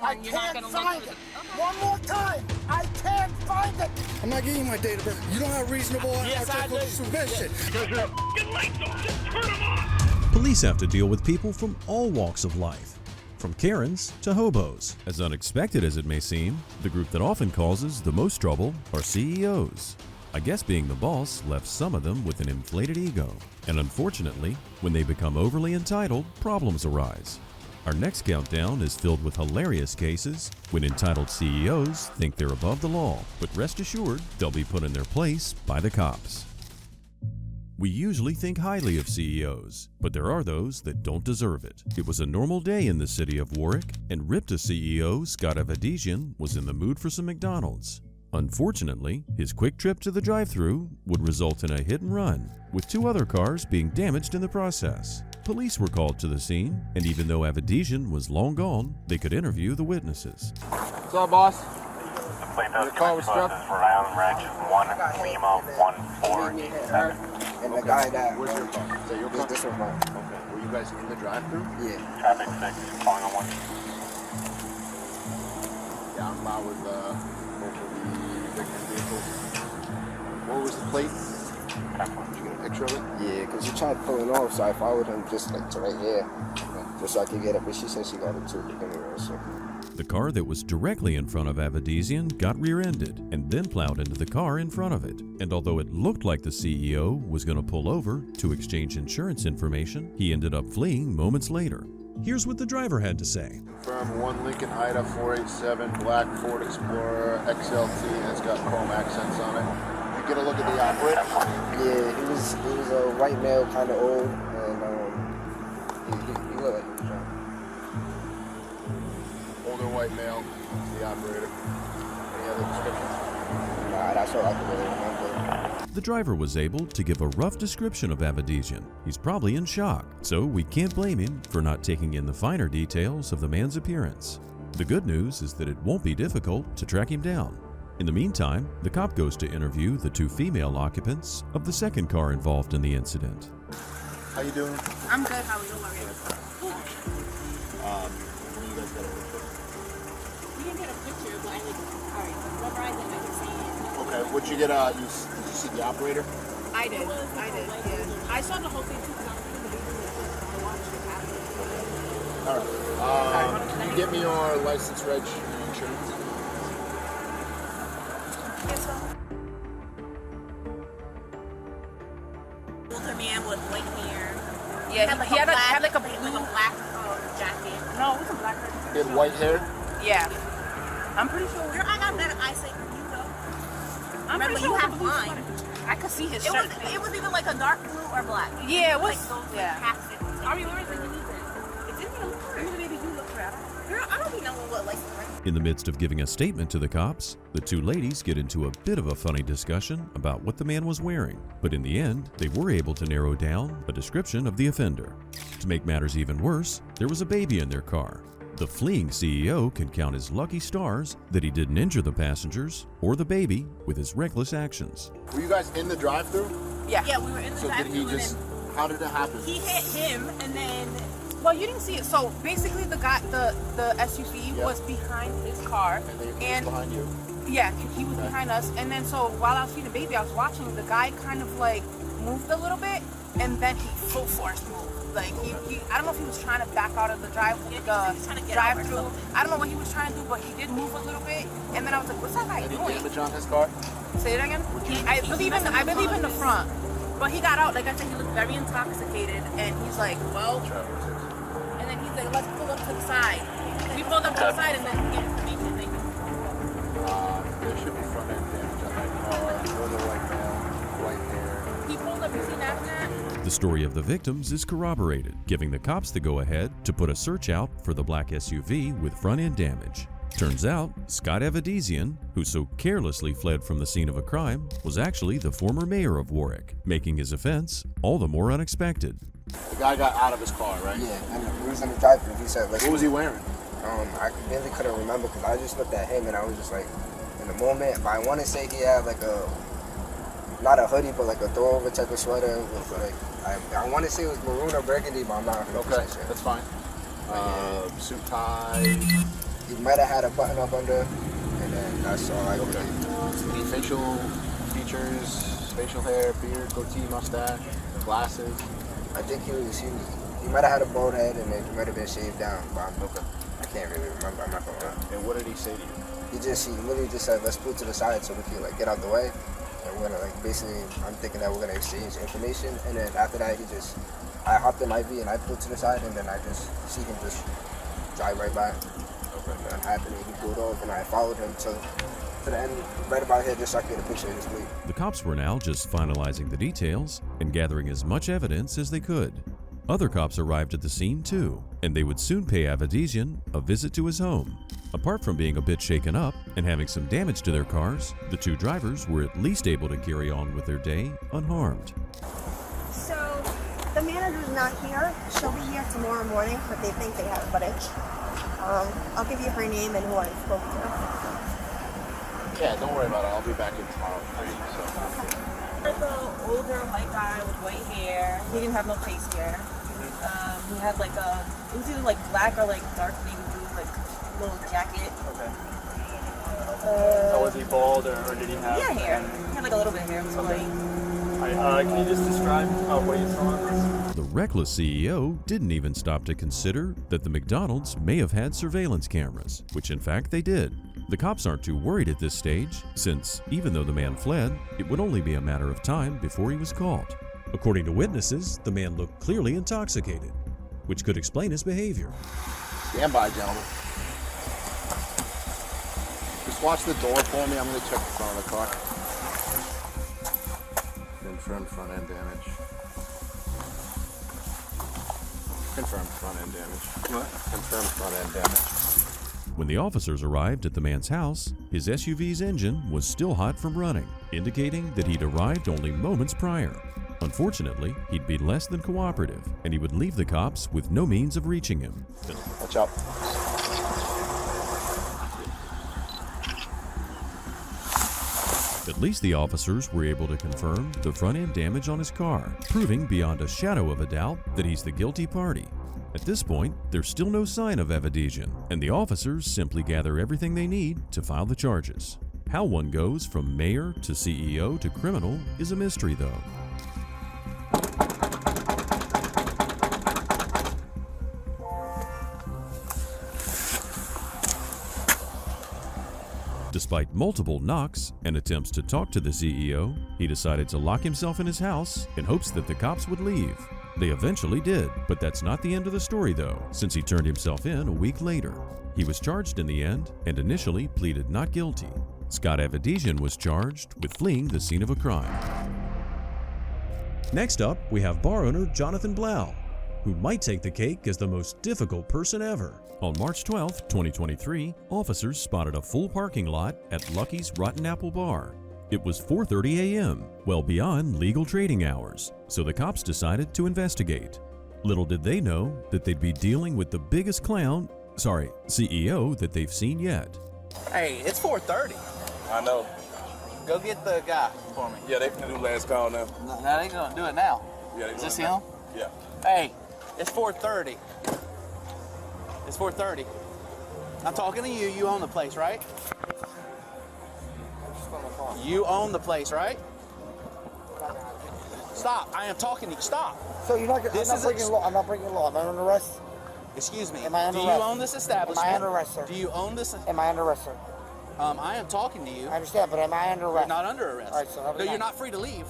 I can't find it. One more time. I can't find it. I'm not giving you my date of birth. You don't have reasonable article suspicion. Because your f***ing lights on. Just turn them off. Police have to deal with people from all walks of life, from Karens to hobos. As unexpected as it may seem, the group that often causes the most trouble are CEOs. I guess being the boss left some of them with an inflated ego. And unfortunately, when they become overly entitled, problems arise. Our next countdown is filled with hilarious cases when entitled CEOs think they're above the law, but rest assured, they'll be put in their place by the cops. We usually think highly of CEOs, but there are those that don't deserve it. It was a normal day in the city of Warwick, and RIPTA CEO Scott Avedizian was in the mood for some McDonald's. Unfortunately, his quick trip to the drive-thru would result in a hit and run, with 2 other cars being damaged in the process. Police were called to the scene, and even though Avedizian was long gone, they could interview the witnesses. What's up, boss? The car was struck? Rhode Island Ranch 1 Lima 1487. And the guy that... Where's your car? Is that your car? This was mine. Okay. Were you guys in the drive-thru? Yeah. Traffic 6, calling on 1. Yeah, I'm out with both of the victim vehicles. What was the plate? Did you get a picture of it? Yeah, because he tried pulling off, so I followed him just like to right here, just so I could get it, but she said she got it too anyway, so... The car that was directly in front of Avedizian got rear-ended and then plowed into the car in front of it. And although it looked like the CEO was going to pull over to exchange insurance information, he ended up fleeing moments later. Here's what the driver had to say. Confirm 1 Lincoln Ida 487, black Ford Explorer XLT, and it's got chrome accents on it. You get a look at the operator? Yeah, he was a white male, kind of old, and he looked like he was drunk. Older white male, the operator. Any other descriptions? Nah, that's all I can really remember. The driver was able to give a rough description of Avedizian. He's probably in shock, so we can't blame him for not taking in the finer details of the man's appearance. The good news is that it won't be difficult to track him down. In the meantime, the cop goes to interview the 2 female occupants of the second car involved in the incident. How you doing? I'm good. How are you? You guys got a picture? We didn't get a picture, but I like, alright, whatever I did, I can see it. Okay, what'd you get, did you see the operator? I did, yeah. I saw the whole thing too, because I was reading the video, I watched it happen. Alright, can you get me your license, reg, and insurance? Yes, sir. Older man with white hair. Yeah, he had like a black jacket. No, it was a black jacket. He had white hair? Yeah. I'm pretty sure. I got better eyesight than you, though. I'm pretty sure you have blind. I could see his shirt. It was either like a dark blue or black. Yeah, it was. Like those, yeah. Are you where is it? It didn't even look good. Maybe you look better. Girl, I don't be knowing what like. In the midst of giving a statement to the cops, the 2 ladies get into a bit of a funny discussion about what the man was wearing. But in the end, they were able to narrow down a description of the offender. To make matters even worse, there was a baby in their car. The fleeing CEO can count his lucky stars that he didn't injure the passengers or the baby with his reckless actions. Were you guys in the drive-thru? Yeah. Yeah, we were in the So did he just, how did it happen? He hit him, and then, well, you didn't see it. So basically, the guy, the SUV was behind his car, And he was behind you? Yeah, he was behind us. And then, so while I was feeding the baby, I was watching. The guy kind of like moved a little bit, and then he full force moved. Like he I don't know if he was trying to back out of the drive-through. I don't know what he was trying to do, but he did move a little bit. And then I was like, "What's that guy doing?" Any damage on his car? Say it again. I believe in the front, but he got out. Like I said, he looked very intoxicated, and he's like, "Well," and then he's like, "Let's pull up to the side." We pulled up to the side, and then he gets information. There should be front end damage on that car. Older white male, white hair. He pulled up. You seen after that? The story of the victims is corroborated, giving the cops the go-ahead to put a search out for the black SUV with front-end damage. Turns out, Scott Avedizian, who so carelessly fled from the scene of a crime, was actually the former mayor of Warwick, making his offense all the more unexpected. The guy got out of his car, right? Yeah, and he was in the drive-thru. He said, like, what was he wearing? I really couldn't remember because I just looked at him and I was just like, in the moment, but I want to say he had like a, not a hoodie, but like a throwover type of sweater with like, I want to say it was maroon or burgundy, but I'm not 100% Okay, sure. that's fine. Suit tie. He might have had a button up under, and then that's all I could Okay. see. Any facial features, facial hair, beard, goatee, mustache, glasses? I think he might have had a bald head, and then he might have been shaved down. But I can't really remember. I'm not gonna lie. And what did he say to you? He literally just said, let's pull to the side so we can like get out the way. And we're gonna basically, I'm thinking that we're gonna exchange information. And then after that, I hopped in my V and I pulled to the side, and then I just see him just drive right by. Okay. And then happening, he pulled off, and I followed him to the end, right about here, just so I could get a picture of his plate. The cops were now just finalizing the details and gathering as much evidence as they could. Other cops arrived at the scene too, and they would soon pay Avedizian a visit to his home. Apart from being a bit shaken up and having some damage to their cars, the two drivers were at least able to carry on with their day unharmed. So, the manager's not here. She'll be here tomorrow morning, but they think they have footage. I'll give you her name and who I spoke to. Yeah, don't worry about it. I'll be back in tomorrow. Like an older white guy with white hair. He didn't have no face hair. He had like it was either like black or like dark navy blue, like little jacket. Okay. Was he bald or did he have? Yeah, hair. He had like a little bit of hair. It was white. Can you just describe what you saw in this? The reckless CEO didn't even stop to consider that the McDonald's may have had surveillance cameras, which in fact they did. The cops aren't too worried at this stage, since even though the man fled, it would only be a matter of time before he was caught. According to witnesses, the man looked clearly intoxicated, which could explain his behavior. Stand by, gentlemen. Just watch the door for me. I'm going to check the front of the car. Confirmed front end damage. Confirmed front end damage. What? Confirmed front end damage. When the officers arrived at the man's house, his SUV's engine was still hot from running, indicating that he'd arrived only moments prior. Unfortunately, he'd be less than cooperative, and he would leave the cops with no means of reaching him. Watch out. At least the officers were able to confirm the front-end damage on his car, proving beyond a shadow of a doubt that he's the guilty party. At this point, there's still no sign of Avedizian, and the officers simply gather everything they need to file the charges. How one goes from mayor to CEO to criminal is a mystery, though. Despite multiple knocks and attempts to talk to the CEO, he decided to lock himself in his house in hopes that the cops would leave. They eventually did, but that's not the end of the story though, since he turned himself in a week later. He was charged in the end and initially pleaded not guilty. Scott Avedizian was charged with fleeing the scene of a crime. Next up, we have bar owner Jonathan Blau, who might take the cake as the most difficult person ever. On March 12, 2023, officers spotted a full parking lot at Lucky's Rotten Apple Bar. It was 4:30 a.m., well beyond legal trading hours, so the cops decided to investigate. Little did they know that they'd be dealing with the biggest CEO that they've seen yet. Hey, it's 4:30. I know. Go get the guy for me. Yeah, they can do last call now. Now they gonna do it now. Yeah, Is this him? Yeah. Hey, it's 4:30. It's 4:30. I'm talking to you. You own the place, right? You own the place, right? Stop. I am talking to you. Stop. So you're not. I'm not breaking law. I'm not breaking law. Am I under arrest? Excuse me. Am I under Do arrest? you own this establishment? Am I under arrest, sir? Do you own this? Am I under arrest, sir? I am talking to you. I understand, but am I under arrest? You're not under arrest. All right, so no, you're not free to leave.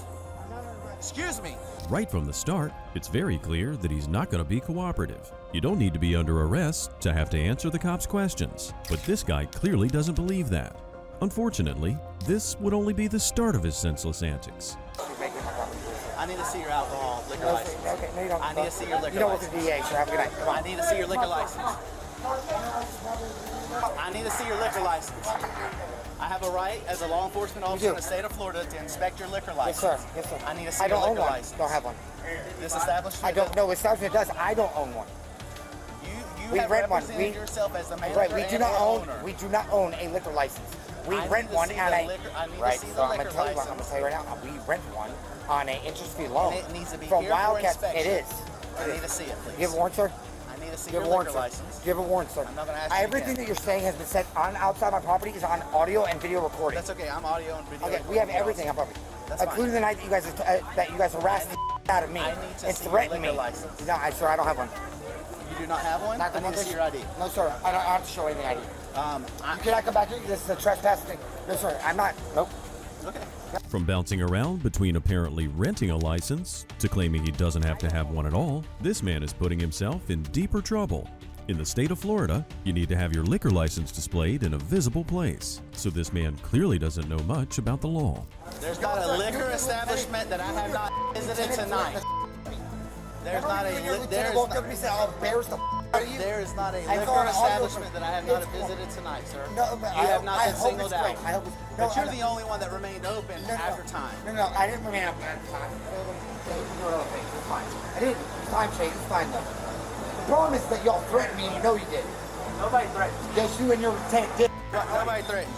Excuse me. Right from the start, it's very clear that he's not going to be cooperative. You don't need to be under arrest to have to answer the cops' questions, but this guy clearly doesn't believe that. Unfortunately, this would only be the start of his senseless antics. I need to see your alcohol liquor license. Okay, no, you don't. I need to see your liquor You don't license. want the DA, sir. Have a good night. Come on. I need to see your liquor license. I need to see your liquor license. I have a right as a law enforcement officer in the state of Florida to inspect your liquor license. Yes, sir. Yes, sir. I need to see I your don't own liquor one. license. Don't have one. This establishment. I don't know. It sounds like it does. I don't own one. You We have rent one. represented yourself as the manager Right. We do and not the own. owner. We do not own a liquor license. We I rent need to one see and the a. liquor- I need to Right. see the So I'm gonna liquor tell you what. I'm license. gonna tell you right now. We rent one on an interest-free loan. And it needs to be from here for Wildcats. inspection. It is. I need to see it, please. You have a warrant, sir? I need to see You your have a warrant, liquor sir. license. You have a warrant, sir. I'm not gonna ask you Everything again. that you're saying has been said on outside my property is on audio and video recording. That's okay. I'm audio and video. Okay, we have everything on property, That's fine. including the night that you guys harassed the out of me I need to and see your threatened me. liquor license. No, sir, I don't have one. You do not have one? Not the I need one to see that- your ID. No, sir, I don't have to show any ID. You cannot come back here. This is a trespass thing. No, sir, I'm not. Nope. Okay. From bouncing around between apparently renting a license to claiming he doesn't have to have one at all, this man is putting himself in deeper trouble. In the state of Florida, you need to have your liquor license displayed in a visible place, so this man clearly doesn't know much about the law. There's not a liquor establishment that I have not visited tonight. There's not a there is not a liquor establishment that I have not visited tonight, sir. No, but you have not I been hope singled it's out. great. I hope it's, But you're the only one that remained open after time. No, I didn't remain up at the time. It's fine. I didn't. Time change. It's fine though. The problem is that y'all threatened me and you know you did. Nobody threatened. Yes, you and your lieutenant did. Nobody threatened.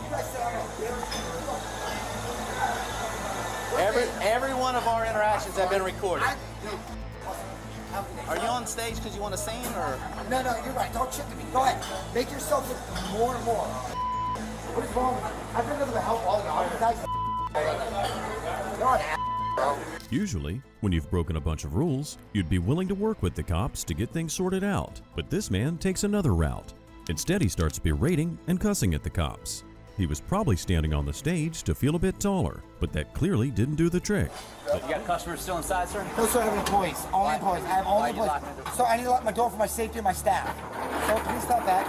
Every one of our interactions have been recorded. Are you on stage because you want to sing, or? No, you're right. Don't shit to me. Go ahead. Make yourself look more and more. What is wrong with you? I've been able to help all y'all. You guys you're an ass, bro. Usually, when you've broken a bunch of rules, you'd be willing to work with the cops to get things sorted out. But this man takes another route. Instead, he starts berating and cussing at the cops. He was probably standing on the stage to feel a bit taller, but that clearly didn't do the trick. You got customers still inside, sir? No, sir, I have employees. Only employees. I have only employees. So I need to lock my door for my safety and my staff. So please step back.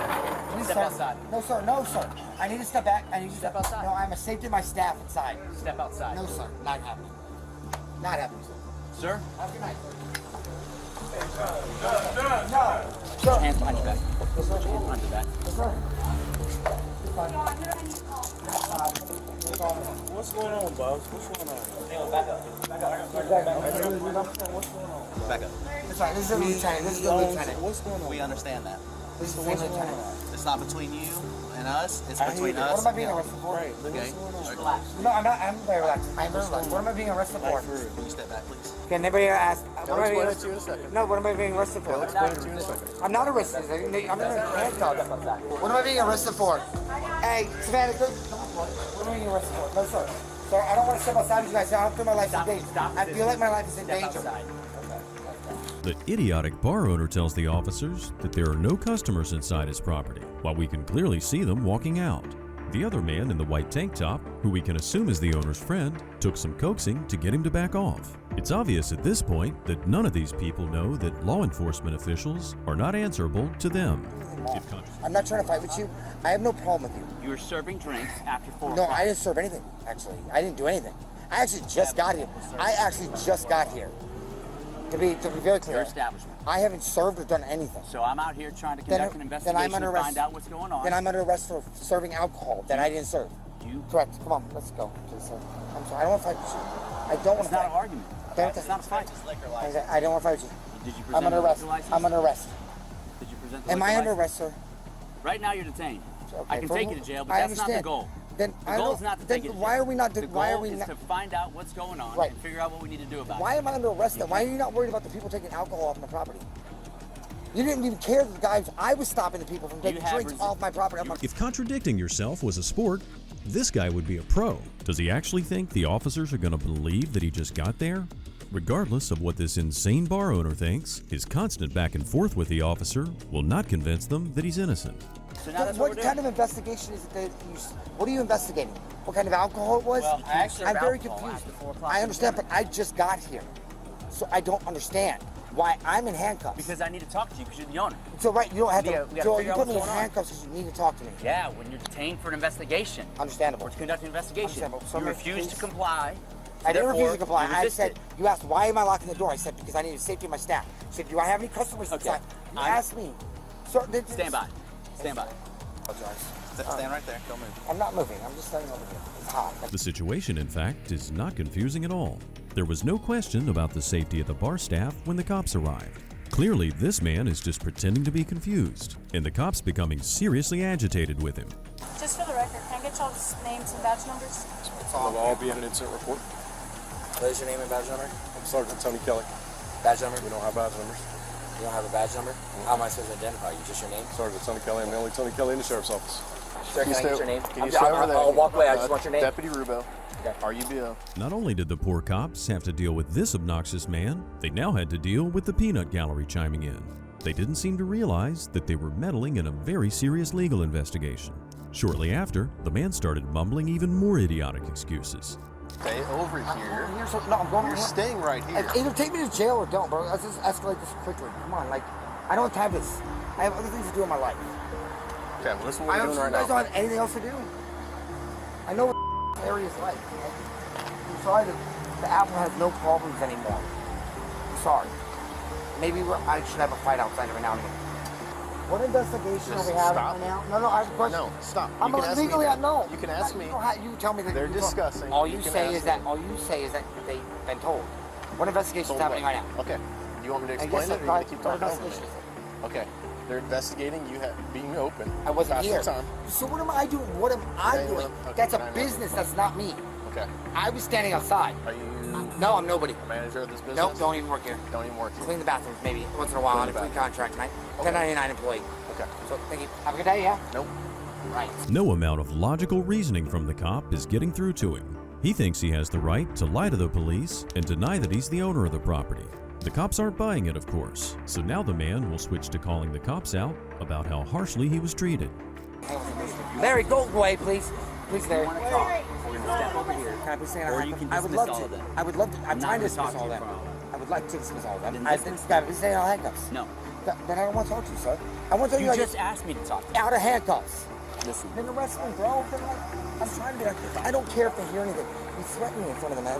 Please Step outside. No, sir. No, sir. I need to step back. I need to step outside. No, I'm a safety of my staff inside. Step outside. No, sir. Not happening. Not happening, sir. Sir? Have a good night, sir. No. Sir. Hands behind your back. Yes, sir. Hands behind your back. Yes, sir. What's going on, boss? What's going on? Back up. Back up. That's right. This is the lieutenant. This is the lieutenant. What's going on? We understand that. This is the same lieutenant. It's not between you and us. It's between What us. am I being arrested for? Right. Okay. Relax. No, I'm not. I'm very relaxed. I'm very relaxed. What am I being arrested for? Can you step back, please? Can anybody ask? I'll explain it to you in a second. No, what am I being arrested for? I'll explain it to you in a second. I'm not arrested. I'm in handcuffs. What am I being arrested for? Hey, Savannah, what am I being arrested for? No, sir. Sir, I don't want to step outside with you guys. I don't feel my life in danger. I feel like my life is in danger. The idiotic bar owner tells the officers that there are no customers inside his property, while we can clearly see them walking out. The other man in the white tank top, who we can assume is the owner's friend, took some coaxing to get him to back off. It's obvious at this point that none of these people know that law enforcement officials are not answerable to them. I'm not trying to fight with you. I have no problem with you. You were serving drinks after 4 No, I didn't serve anything, actually. I didn't do anything. I actually just got here. To be very clear. Your establishment. I haven't served or done anything. So I'm out here trying to Then- conduct an then investigation I'm under to arrest. find out what's going on. Then I'm under arrest for serving alcohol that I didn't serve. You? Correct. Come on, let's go. Please, sir. I'm sorry. I don't want to fight with you. I don't want It's to not fight. an argument. It's not a fight. I don't want to fight with you. Did you present I'm under the arrest. liquor license? I'm under arrest. Did you present the Am liquor I under license? arrest, sir? Right now you're detained. Okay, I can for take who- you to jail, but I that's not the understand. goal. Then The I goal don't. is not to Then take you to why jail. are we not? The Why are goal we is not? to find out what's going on Right. and figure out what we need to do about Why it. am I under arrest then? Why are you not worried about the people taking alcohol off my property? You didn't even care that the guys. I was stopping the people from taking have drinks off my property. If contradicting yourself was a sport, this guy would be a pro. Does he actually think the officers are going to believe that he just got there? Regardless of what this insane bar owner thinks, his constant back and forth with the officer will not convince them that he's innocent. So now that's what What we're kind doing. of investigation is it that you? What are you investigating? What kind of alcohol it was? Well, I actually I'm very alcohol confused. after 4 o'clock I in the understand, but morning. I just got here, so I don't understand why I'm in handcuffs. Because I need to talk to you because you're the owner. So right, you don't have We to. gotta Joel, figure you out put me in what's going on. handcuffs because you need to talk to me. Yeah, when you're detained for an investigation. Understandable. Or to conduct an investigation. Understandable. So You my refused to case- comply. I didn't refuse therefore to comply. you I resisted. said, you asked, why am I locking the door? I said, because I need the safety of my staff. You said, do I have any customers Okay. inside? You I'm- asked me. So, Stand by. Stand by. Apologize. Stand right there. Don't move. I'm not moving. I'm just standing over here. It's hot. The situation, in fact, is not confusing at all. There was no question about the safety of the bar staff when the cops arrived. Clearly, this man is just pretending to be confused, and the cops becoming seriously agitated with him. Just for the record, can I get y'all's names and badge numbers? It'll all be in an incident report. What is your name and badge number? I'm Sergeant Tony Kelly. Badge number? We don't have badge numbers. You don't have a badge number? How am I supposed to identify you? Just your name? Sergeant Tony Kelly. I'm the only Tony Kelly in the sheriff's office. Sir, can I get your name? Can you stay over there? I'll walk away. I just want your name. Deputy Rubo. Okay. RUBO. Not only did the poor cops have to deal with this obnoxious man, they now had to deal with the peanut gallery chiming in. They didn't seem to realize that they were meddling in a very serious legal investigation. Shortly after, the man started mumbling even more idiotic excuses. Stay over here. No, I'm going. You're staying right here. Either take me to jail or don't, bro. Let's just escalate this quickly. Come on, like, I don't have this. I have other things to do in my life. Okay, well, listen to what we're doing right You guys now. don't have anything else to do? I know what the area is like. I'm sorry that the Apple has no problems anymore. I'm sorry. Maybe I should have a fight outside every now and again. What investigation are we having right now? No, I have a question. No, stop. I'm legally, no. You can ask me. You tell me that they're discussing. All you say is that they've been told. What investigation is happening right now? Okay. Do you want me to explain it, or are you going to keep talking over me? Okay. They're investigating you being open. I wasn't here. Time. So what am I doing? What am I doing? Okay, That's a business. That's not me. Okay. I was standing outside. Are you? No, I'm nobody. A manager of this business? Nope, don't even work here. Don't even work here. Clean the bathrooms maybe once in a while on a free contract tonight. Okay. 1099 employee. Okay. So thank you. Have a good day, yeah? Nope. Right. No amount of logical reasoning from the cop is getting through to him. He thinks he has the right to lie to the police and deny that he's the owner of the property. The cops aren't buying it, of course, so now the man will switch to calling the cops out about how harshly he was treated. Larry, go away, please. Please, Larry. I want to talk. Step over here. Can I please say Or you can I would love dismiss all to. of them. I would love to. I'm trying to talk dismiss all to of you them. for all of I would like to dismiss all of them. Then I dismiss think be saying out of handcuffs. No. Then I don't want to talk to you, sir. I want to tell you. You just asked me to talk to you. Out of handcuffs. Listen. Then arrest me, bro. Then I'm trying to get out. I don't care if they hear anything. You threatened me in front of them. I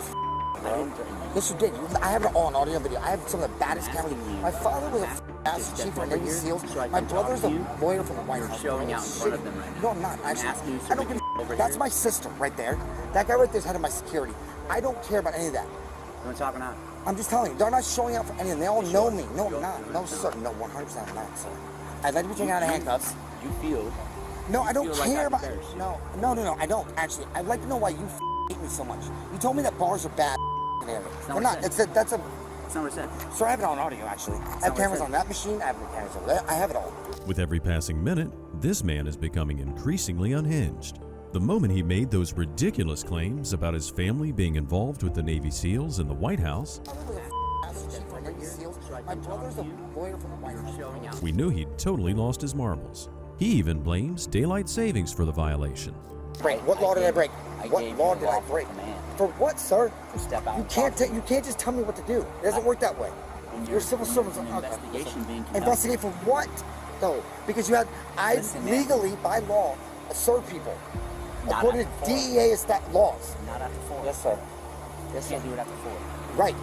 didn't threaten you. Yes, you did. I have it all on audio and video. I have some of the baddest cameras. My father was a ass chief for Navy SEAls. My brother's a lawyer for the White House. You're showing out in front of them right now. No, I'm not. Asking you I don't give a That's my sister right there. That guy right there is head of my security. I don't care about any of that. You want to talk or not? I'm just telling you, they're not showing out for anything. They all know me. No, I'm not. No, sir. No, 100% I'm not, sir. I'd like to be taken out of handcuffs. You feel. No, I don't care about. embarrassed. No, I don't actually. I'd like to know why you hate me so much. You told me that bars are bad. They're not. That's a. That's not what I said. So I have it on audio actually. I have cameras on that machine. I have the cameras on that. I have it all. With every passing minute, this man is becoming increasingly unhinged. The moment he made those ridiculous claims about his family being involved with the Navy SEAls and the White House, My brother's a lawyer for the White House. we knew he'd totally lost his marbles. He even blames daylight savings for the violation. What law did I break? What gave law you did I lawful break? command. For what, sir? To step out You and can't talk to you can't just tell me what to do. It doesn't work that way. And You're civil servants. an investigation being conducted. Investigate for what? No, because you had Listen, man. legally by law serve people Not according to after 4. DEA laws. Not after 4. Yes, sir. You Yes, can't sir. do it after 4. Right.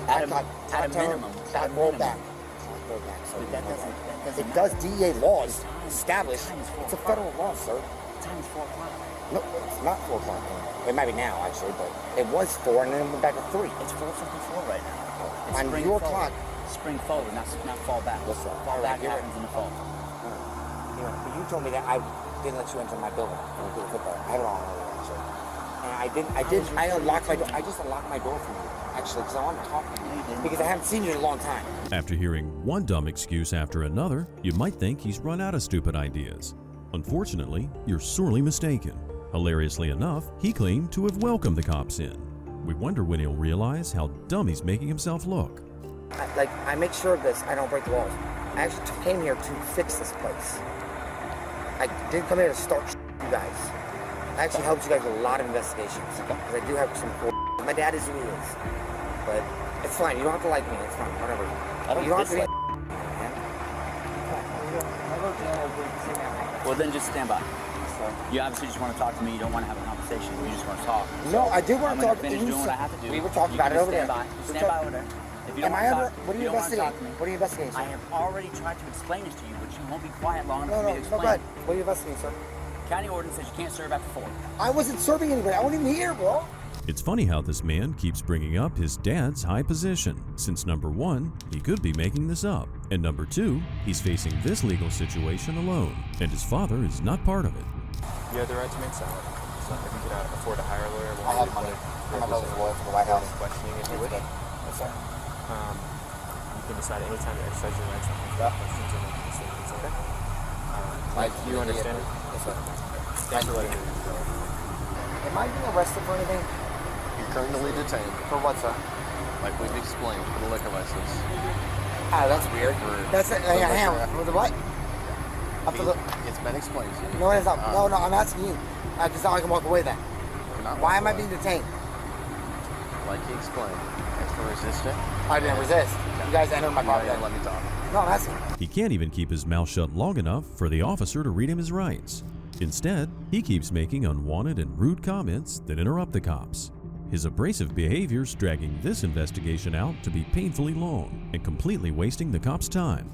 At a minimum. Back, roll back. Roll back, sir. But that doesn't It does DEA laws The time is established. 4 It's a o'clock. federal law, sir. The time is 4 o'clock. No, it's not 4 o'clock. It might be now, actually, but it was 4 and then it went back to 3. It's 4 something 4 right now. It's On spring your forward. clock. Spring forward, not fall back. Yes, sir. Fall All back right, you're happens in the fall. But you told me that I didn't let you enter my building. I did football. I had it on earlier, actually. And I unlocked my door. I just unlocked my door for you, actually, because I want to talk to you. Because I haven't seen you in a long time. After hearing one dumb excuse after another, you might think he's run out of stupid ideas. Unfortunately, you're sorely mistaken. Hilariously enough, he claimed to have welcomed the cops in. We wonder when he'll realize how dumb he's making himself look. I make sure of this. I don't break the laws. I actually came here to fix this place. I didn't come here to start you guys. I actually helped you guys with a lot of investigations. Because I do have some cool. My dad is who he is. But it's fine. You don't have to like me. It's fine. Whatever. You don't have to. Well, then just stand by. You obviously just want to talk to me. You don't want to have a conversation. You just want to talk. No, I do want to talk. Finish doing what I have to do. We were talking about it over there. Stand by over there. If you don't want to talk, what are you investigating? What are you investigating, sir? I have already tried to explain this to you, but you won't be quiet long enough No, for me to go explain. ahead. What are you investigating, sir? County ordinance says you can't serve after 4. I wasn't serving anybody. I wasn't even here, bro. It's funny how this man keeps bringing up his dad's high position, since number 1, he could be making this up, and number 2, he's facing this legal situation alone, and his father is not part of it. You have the right to make salary. So if you could afford to hire a lawyer, I have money. I'm a lawyer for the White House. Questioning if you wish. Yes, sir. you can decide anytime to exercise your rights to ask questions or make statements, okay? Like, you understand it? Yes, sir. Thanks for letting me know. Am I being arrested for anything? You're currently detained. For what, sir? Like we've explained, for the liquor license. Ah, that's weird. That's it. Hang on. For the what? It's been explained to you. No, it's not. No, I'm asking you. Just so I can walk away then. Why am I being detained? Like he explained. It's for resisting. I didn't resist. You guys entered my property. Let me talk. No, I'm asking. He can't even keep his mouth shut long enough for the officer to read him his rights. Instead, he keeps making unwanted and rude comments that interrupt the cops. His abrasive behaviors dragging this investigation out to be painfully long and completely wasting the cops' time.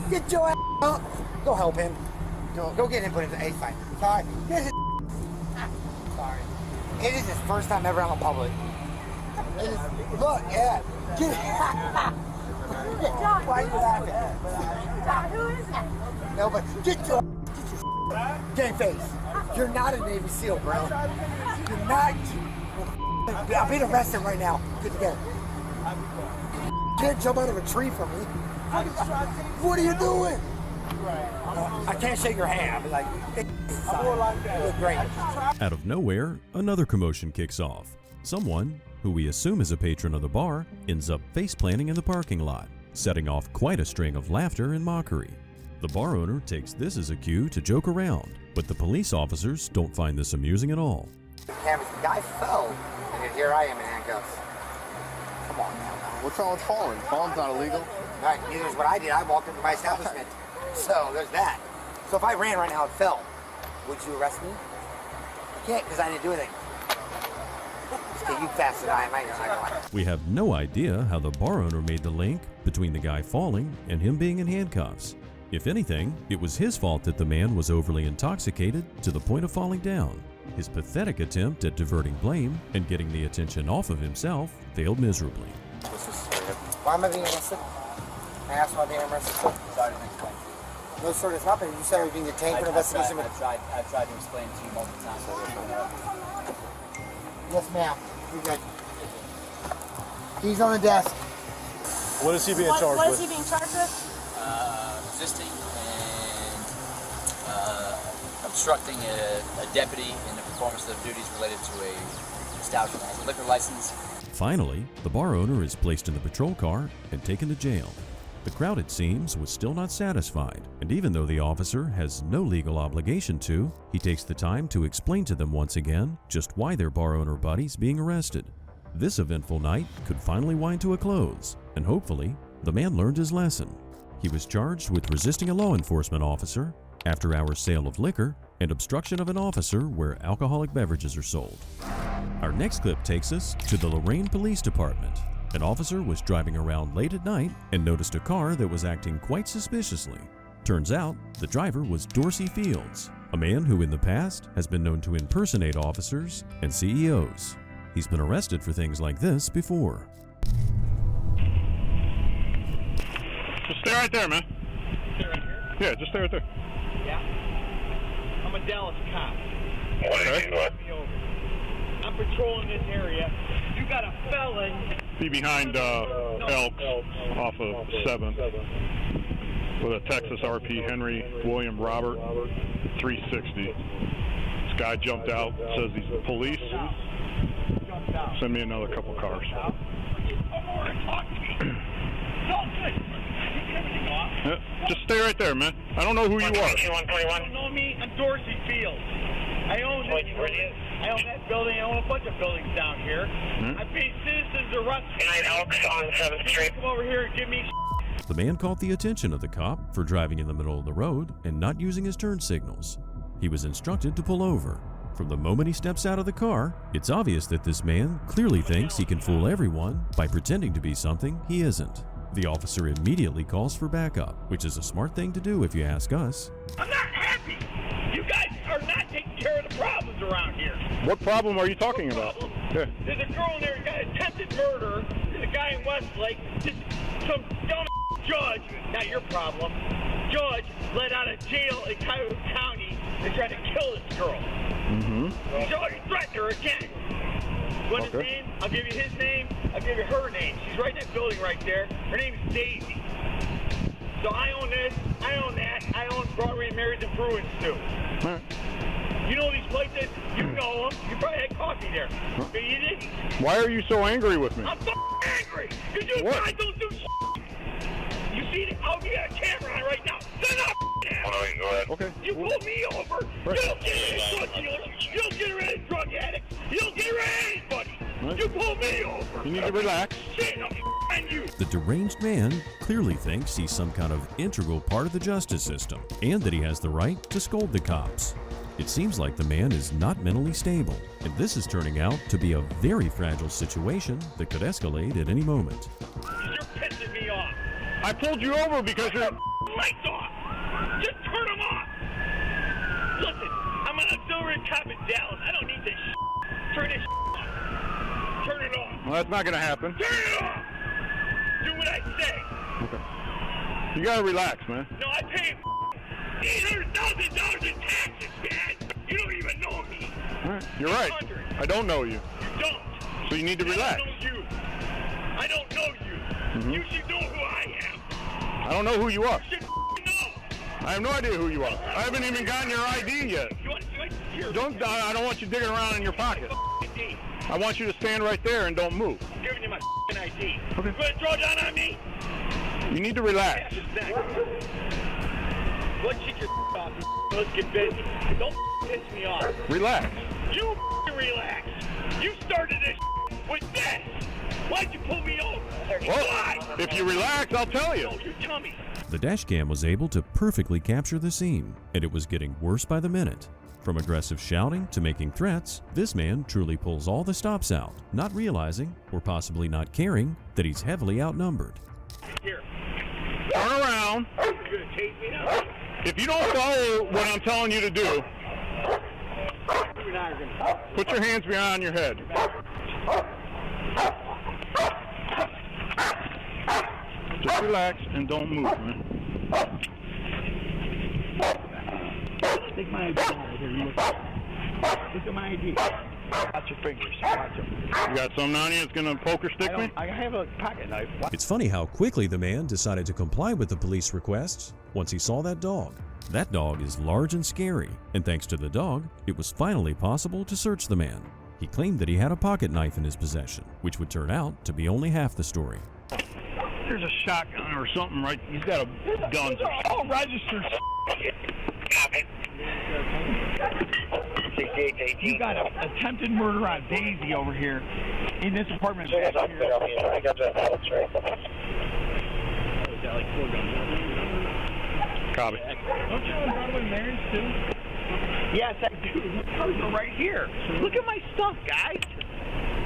Get your ass up. Go help him. Go get him put into a fight. Sorry. Get his Sorry. It is his first time ever out in public. It is, look, yeah. Get John, why are you laughing? John, who is it? No, but get your game face. You're not a Navy SEAL, bro. You're not. I'm being arrested right now. Good to go. You can't jump out of a tree from me. What are you doing? I can't shake your hand. I'll be like, you look great. Out of nowhere, another commotion kicks off. Someone, who we assume is a patron of the bar, ends up face-planting in the parking lot, setting off quite a string of laughter and mockery. The bar owner takes this as a cue to joke around, but the police officers don't find this amusing at all. The guy fell, and then here I am in handcuffs. Come on now. What's wrong with falling? Falling's not illegal. All right, neither is what I did. I walked into my establishment. So there's that. So if I ran right now and fell, would you arrest me? You can't, because I didn't do anything. Okay, you faster than I am. I know. We have no idea how the bar owner made the link between the guy falling and him being in handcuffs. If anything, it was his fault that the man was overly intoxicated to the point of falling down. His pathetic attempt at diverting blame and getting the attention off of himself failed miserably. Why am I being arrested? I asked why I'm being arrested. Sorry to explain. No, sir, it's not. You said I was being detained for an investigation. I've tried to explain to you multiple times. Yes, ma'am. You're good. He's on the desk. What is he being charged with? What is he being charged with? Resisting and obstructing a deputy in the performance of duties related to a establishment that has a liquor license. Finally, the bar owner is placed in the patrol car and taken to jail. The crowd, it seems, was still not satisfied, and even though the officer has no legal obligation to, he takes the time to explain to them once again just why their bar owner buddy's being arrested. This eventful night could finally wind to a close, and hopefully, the man learned his lesson. He was charged with resisting a law enforcement officer, after-hours sale of liquor, and obstruction of an officer where alcoholic beverages are sold. Our next clip takes us to the Lorain Police Department. An officer was driving around late at night and noticed a car that was acting quite suspiciously. Turns out, the driver was Dorsey Fields, a man who in the past has been known to impersonate officers and CEOs. He's been arrested for things like this before. Just stay right there, man. Stay right here? Yeah, just stay right there. Yeah. I'm a Dallas cop. Okay. I'm patrolling this area. You got a felon. Be behind Elks off of 7th with a Texas RP Henry William Robert 360. This guy jumped out, says he's the police. Send me another couple cars. Yeah, just stay right there, man. I don't know who you are. You don't know me? I'm Dorsey Fields. I own this. I own that building. I own a bunch of buildings down here. I paid citizens arrest. And Elks on 7th Street. Come over here and give me. The man caught the attention of the cop for driving in the middle of the road and not using his turn signals. He was instructed to pull over. From the moment he steps out of the car, it's obvious that this man clearly thinks he can fool everyone by pretending to be something he isn't. The officer immediately calls for backup, which is a smart thing to do if you ask us. I'm not happy. You guys are not taking care of the problems around here. What problem are you talking about? Yeah. There's a girl in there who got attempted murder. There's a guy in Westlake. Some dumb judge, not your problem, judge let out of jail in Cuyahoga County and tried to kill this girl. Mm-hmm. He's already threatened her again. What's his name? I'll give you his name. I'll give you her name. She's right in that building right there. Her name's Daisy. So I own this, I own that, I own Broadway Married and Bruins too. You know these places, you know them. You probably had coffee there. But you didn't. Why are you so angry with me? I'm angry! Because you guys don't do shit! You see it? I'll be on camera on right now. Send up! Go ahead. Okay. You pull me over, Right. you don't get rid of drug dealers, you don't get rid of drug addicts, you don't get rid of anybody. Right. You pull me over. You need to relax. Shit, I'm on you. The deranged man clearly thinks he's some kind of integral part of the justice system and that he has the right to scold the cops. It seems like the man is not mentally stable, and this is turning out to be a very fragile situation that could escalate at any moment. You're pissing me off. I pulled you over because you're... Lights off. Just turn them off. Listen, I'm an auxiliary cop in Dallas. I don't need this shit. Turn this shit off. Turn it off. Well, that's not going to happen. Turn it off. Do what I say. Okay. You got to relax, man. No, I pay $800,000 in taxes, man. You don't even know me. All right. You're right. I don't know you. You don't. So you need to relax. I don't know you. Mm-hmm. You should know who I am. I don't know who you are. You should know. I have no idea who you are. I haven't even gotten your ID yet. I don't want you digging around in your pocket. I want you to stand right there and don't move. I'm giving you my ID. Okay. You gonna throw down on me? You need to relax. Let's kick your off. Let's get busy. Don't piss me off. Relax. You relax. You started this with this. Why'd you pull me over? Well, if you relax, I'll tell you. No, you tell me. The dash cam was able to perfectly capture the scene, and it was getting worse by the minute. From aggressive shouting to making threats, this man truly pulls all the stops out, not realizing, or possibly not caring, that he's heavily outnumbered. Here. Turn around. You're gonna tase me now? If you don't follow what I'm telling you to do, put your hands behind your head. Just relax and don't move, man. Take my ID out here. Look at my ID. Watch your fingers. Watch them. You got something on you that's going to poker stick me? I have a pocket knife. It's funny how quickly the man decided to comply with the police requests once he saw that dog. That dog is large and scary, and thanks to the dog, it was finally possible to search the man. He claimed that he had a pocket knife in his possession, which would turn out to be only half the story. There's a shotgun or something, right? He's got a gun. All registered. You got an attempted murder on Daisy over here in this apartment. I got that. That's right. Copy. Don't you own Broadway Marriage too? Yes, I do. The cars are right here. Look at my stuff, guys.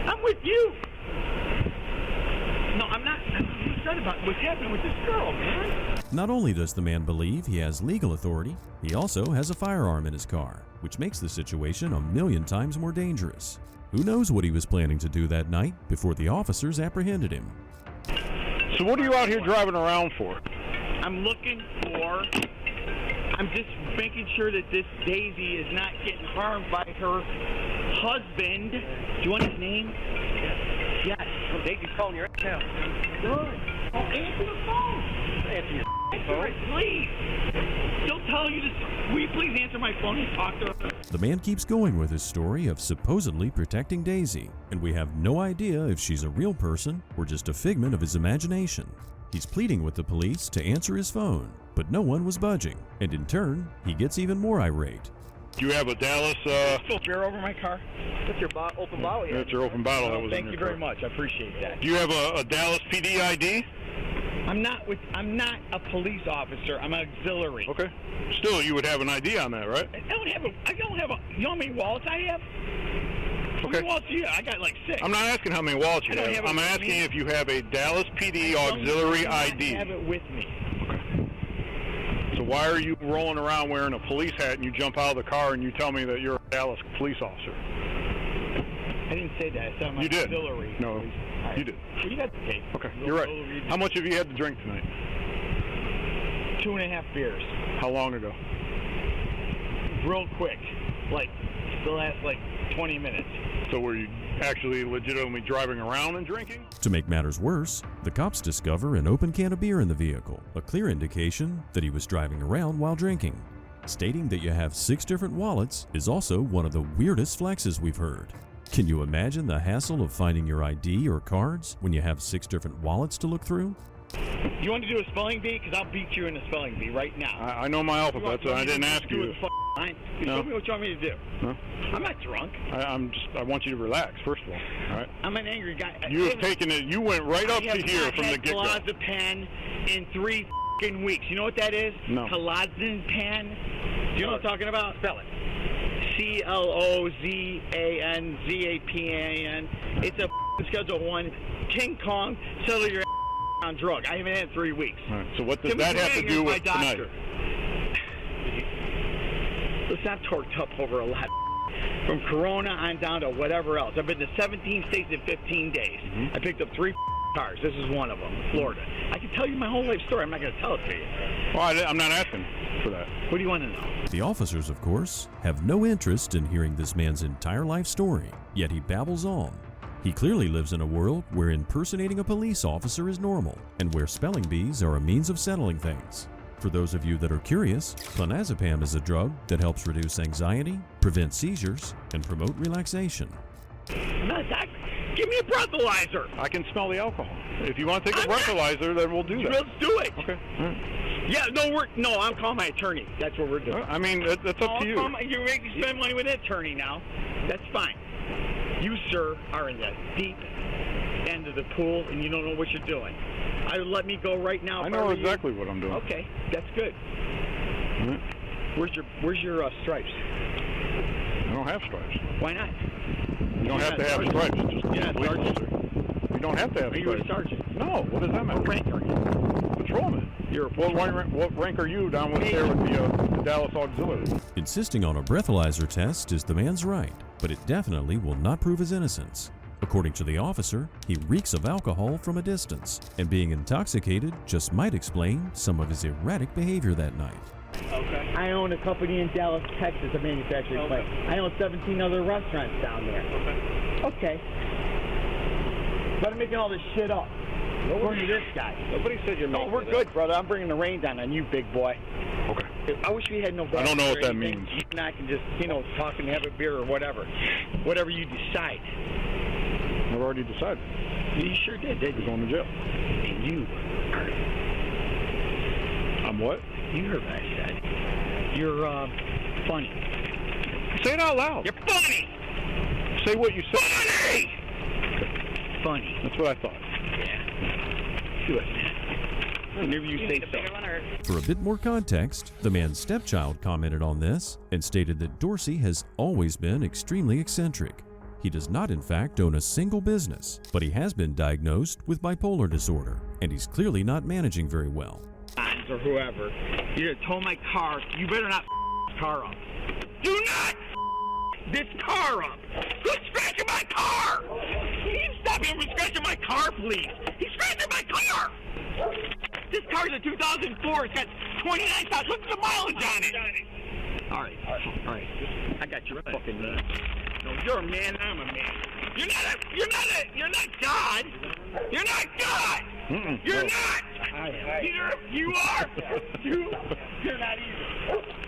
I'm with you. No, I'm not. I'm upset about what's happening with this girl, man. Not only does the man believe he has legal authority, he also has a firearm in his car, which makes the situation a million times more dangerous. Who knows what he was planning to do that night before the officers apprehended him? So what are you out here driving around for? I'm looking for. I'm just making sure that this Daisy is not getting harmed by her husband. Do you want his name? Yes. Well, Daisy's calling your now. Good. Oh, answer the phone. Answer your phone. Please. Don't tell you to. Will you please answer my phone and talk to her? The man keeps going with his story of supposedly protecting Daisy, and we have no idea if she's a real person or just a figment of his imagination. He's pleading with the police to answer his phone, but no one was budging, and in turn, he gets even more irate. Do you have a Dallas... Spill beer over my car? That's your open bottle here. That's your open bottle that was in Thank your you car. very much. I appreciate that. Do you have a Dallas PD ID? I'm not a police officer. I'm an auxiliary. Okay. Still, you would have an ID on that, right? I don't have a. You know how many wallets I have? How Okay. many wallets do you have? I got like 6. I'm not asking how many wallets you I don't have. have it I'm with asking me. if you have a Dallas PD auxiliary I ID. have it with me. So why are you rolling around wearing a police hat and you jump out of the car and you tell me that you're a Dallas police officer? I didn't say that. I said I'm You did. auxiliary. No, All right. you did. Well, you got the tape. Okay, you're right. How much have you had to drink tonight? 2.5 beers. How long ago? Real quick. Like, the last, 20 minutes. So were you actually legitimately driving around and drinking. To make matters worse, the cops discover an open can of beer in the vehicle, a clear indication that he was driving around while drinking. Stating that you have 6 different wallets is also one of the weirdest flexes we've heard. Can you imagine the hassle of finding your ID or cards when you have 6 different wallets to look through? You want to do a spelling bee? Because I'll beat you in a spelling bee right now. I know my alphabet, so I didn't ask you. Tell me what you want me to do. No. I'm not drunk. I want you to relax, first of all. All right. I'm an angry guy. You have taken it. You went right up to here from the get-go. I have clozapam in 3 weeks. You know what that is? No. Clozapam. Do you know what I'm talking about? Spell it. CLOZANZAPAN. It's a Schedule 1 King Kong settle your on drug. I haven't had it in 3 weeks. All right. So what does that have to do with tonight? Let's not torqued up over a lot. From Corona on down to whatever else. I've been to 17 states in 15 days. Mm-hmm. I picked up 3 cars. This is one of them, Florida. I can tell you my whole life story. I'm not going to tell it to you. Well, I'm not asking for that. What do you want to know? The officers, of course, have no interest in hearing this man's entire life story, yet he babbles on. He clearly lives in a world where impersonating a police officer is normal, and where spelling bees are a means of settling things. For those of you that are curious, clonazepam is a drug that helps reduce anxiety, prevent seizures, and promote relaxation. I'm not a doctor. Give me a breathalyzer. I can smell the alcohol. If you want to take a breathalyzer, then we'll do that. Let's do it. Okay. All right. Yeah, no, I'm calling my attorney. That's what we're doing. I mean, that's up to you. You're making me spend money with an attorney now. That's fine. You, sir, are in the deep end of the pool, and you don't know what you're doing. Let me go right now. I know exactly what I'm doing. Okay, that's good. Mm-hmm. Where's your stripes? I don't have stripes. Why not? You don't have to have stripes. Just sergeant. You don't have to have stripes. Are you a sergeant? No. What does that mean? What rank are you? Patrolman. What rank are you down with there with the Dallas Auxiliary? Insisting on a breathalyzer test is the man's right, but it definitely will not prove his innocence. According to the officer, he reeks of alcohol from a distance, and being intoxicated just might explain some of his erratic behavior that night. Okay. I own a company in Dallas, Texas, a manufacturing plant. I own 17 other restaurants down there. Okay. But I'm making all this shit up. According to this guy. Nobody said you're making we're good, brother. I'm bringing the rain down on you, big boy. Okay. I wish we had no. I don't know what that means. You and I can just, talk and have a beer or whatever. Whatever you decide. I've already decided. You sure did, didn't you? You're going to jail. And you are. I'm what? You heard what I said. You're, funny. Say it out loud. You're funny! Say what you said. Funny! Funny. That's what I thought. Yeah. Do it, man. Whenever you say so. For a bit more context, the man's stepchild commented on this and stated that Dorsey has always been extremely eccentric. He does not, in fact, own a single business, but he has been diagnosed with bipolar disorder, and he's clearly not managing very well. Or whoever, you're gonna tow my car. You better not this car up. Do not this car up. Who's scratching my car? Can you stop him from scratching my car, please? He's scratching my car. This car's a 2004. It's got 29,000. Look at the mileage on it. All right. I got your fucking man. No, you're a man. And I'm a man. You're not God. You're not God. You're not. You are. You're not either.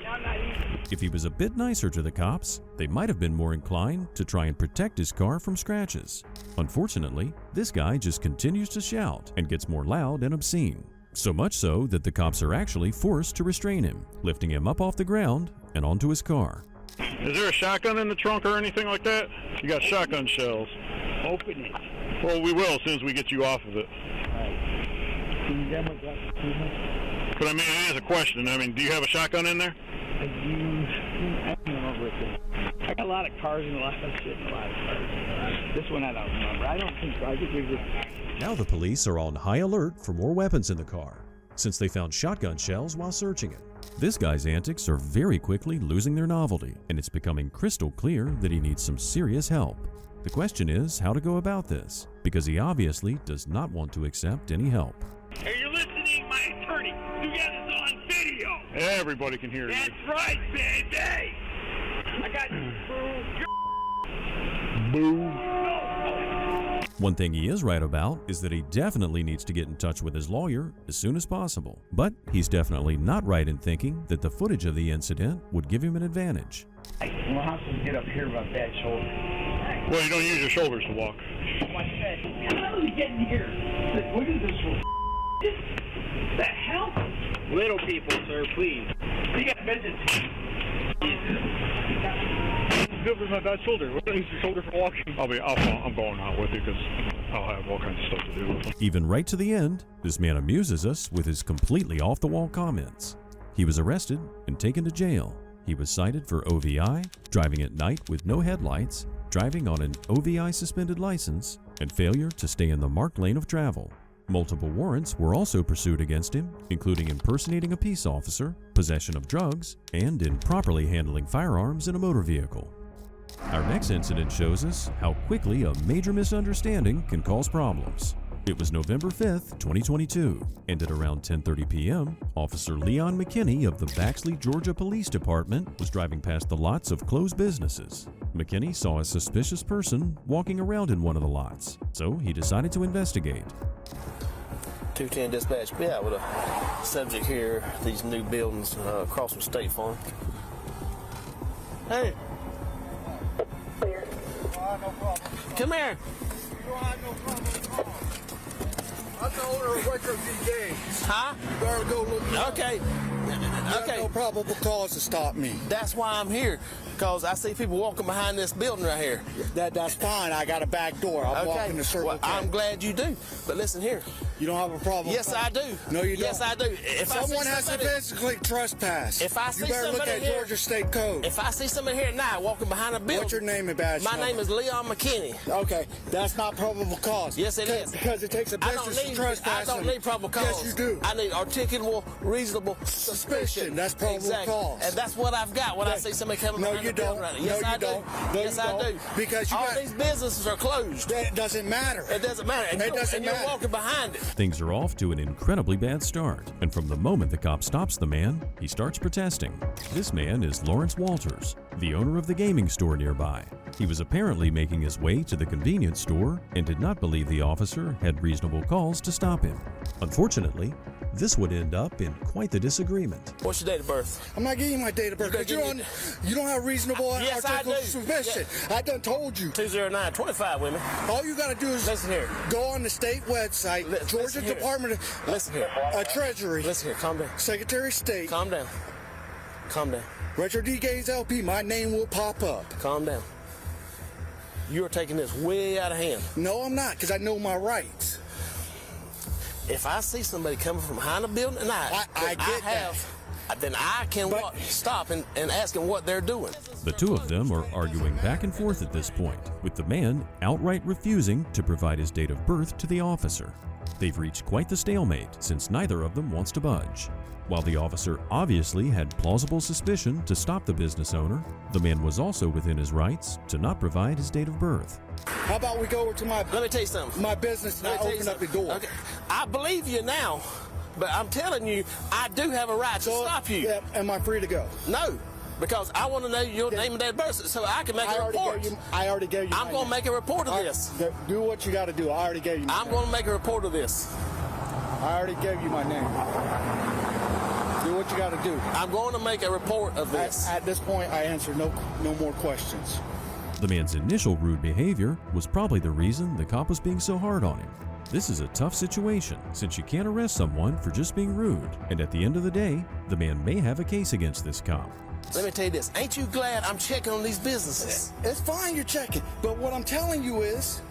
I'm not either. If he was a bit nicer to the cops, they might have been more inclined to try and protect his car from scratches. Unfortunately, this guy just continues to shout and gets more loud and obscene. So much so that the cops are actually forced to restrain him, lifting him up off the ground and onto his car. Is there a shotgun in the trunk or anything like that? You got shotgun shells. Open it. Well, we will as soon as we get you off of it. But I mean, it is a question. I mean, do you have a shotgun in there? I don't remember it. I got a lot of cars and a lot of shit in a lot of cars. This one I don't remember. I don't think so. I think we just... Now the police are on high alert for more weapons in the car, since they found shotgun shells while searching it. This guy's antics are very quickly losing their novelty, and it's becoming crystal clear that he needs some serious help. The question is how to go about this, because he obviously does not want to accept any help. Are you listening, my attorney? You got this on video. Everybody can hear you. That's right, baby. I got boo. Boo. No. One thing he is right about is that he definitely needs to get in touch with his lawyer as soon as possible. But he's definitely not right in thinking that the footage of the incident would give him an advantage. We'll have to get up here with my bad shoulder. Well, you don't use your shoulders to walk. How did we get in here? Look at this one. The hell? Little people, sir, please. You got midgets. Good with my bad shoulder. What do I use your shoulder for walking? I'm going out with you because I'll have all kinds of stuff to do with them. Even right to the end, this man amuses us with his completely off-the-wall comments. He was arrested and taken to jail. He was cited for OVI, driving at night with no headlights, driving on an OVI suspended license, and failure to stay in the marked lane of travel. Multiple warrants were also pursued against him, including impersonating a peace officer, possession of drugs, and improperly handling firearms in a motor vehicle. Our next incident shows us how quickly a major misunderstanding can cause problems. It was November 5th, 2022, and at around 10:30 p.m., Officer Leon McKinney of the Baxley, Georgia Police Department was driving past the lots of closed businesses. McKinney saw a suspicious person walking around in one of the lots, so he decided to investigate. 210 dispatch, be out with a subject here, these new buildings across from State Farm. Hey. Come here. I'm the owner of Retro Games. Huh? You better go look. Okay. Okay. No probable cause to stop me. That's why I'm here, because I see people walking behind this building right here. That's fine. I got a back door. I'm walking the circle. Well, I'm glad you do. But listen here. You don't have a problem? Yes, I do. No, you don't. Yes, I do. If someone has to physically trespass, if I see you better look at Georgia State Code. If I see somebody here at night walking behind a building. What's your name and badge My number? name is Leon McKinney. Okay, that's not probable cause. Yes, it is. Because it takes a business to trespass. I don't need probable cause. Yes, you do. I need articulable, reasonable suspicion. That's probable cause. And that's what I've got when I see somebody coming behind the building right now. Yes, I do. Yes, I do. Because all these businesses are closed. That doesn't matter. It doesn't matter. And you're walking behind it. Things are off to an incredibly bad start, and from the moment the cop stops the man, he starts protesting. This man is Lawrence Walters, the owner of the gaming store nearby. He was apparently making his way to the convenience store and did not believe the officer had reasonable cause to stop him. Unfortunately, this would end up in quite the disagreement. What's your date of birth? I'm not giving you my date of birth because you don't have reasonable yes, I do. suspicion. Yeah. I done told you. 209-25 women. All you got to do is listen here. Go on the state website, Georgia Department of listen here. Treasury. Listen here, calm down. Secretary of State. Calm down. Calm down. Retro D Games LP, my name will pop up. Calm down. You are taking this way out of hand. No, I'm not, because I know my rights. If I see somebody coming from behind a building and then I can stop and ask them what they're doing. The two of them are arguing back and forth at this point, with the man outright refusing to provide his date of birth to the officer. They've reached quite the stalemate since neither of them wants to budge. While the officer obviously had plausible suspicion to stop the business owner, the man was also within his rights to not provide his date of birth. How about we go over to my... Let me tell you something. My business and I open up the door. Okay. I believe you now, but I'm telling you, I do have a right to stop you. Yeah, am I free to go? No, because I want to know your name and date of birth so I can make a report. I already gave you I'm going to make a report of this. Do what you got to do. I already gave you my I'm going to make a report of this. I already gave you my name. Do what you got to do. I'm going to make a report of this. At this point, I answer no more questions. The man's initial rude behavior was probably the reason the cop was being so hard on him. This is a tough situation since you can't arrest someone for just being rude, and at the end of the day, the man may have a case against this cop. Let me tell you this, ain't you glad I'm checking on these businesses? It's fine you're checking, but what I'm telling you is,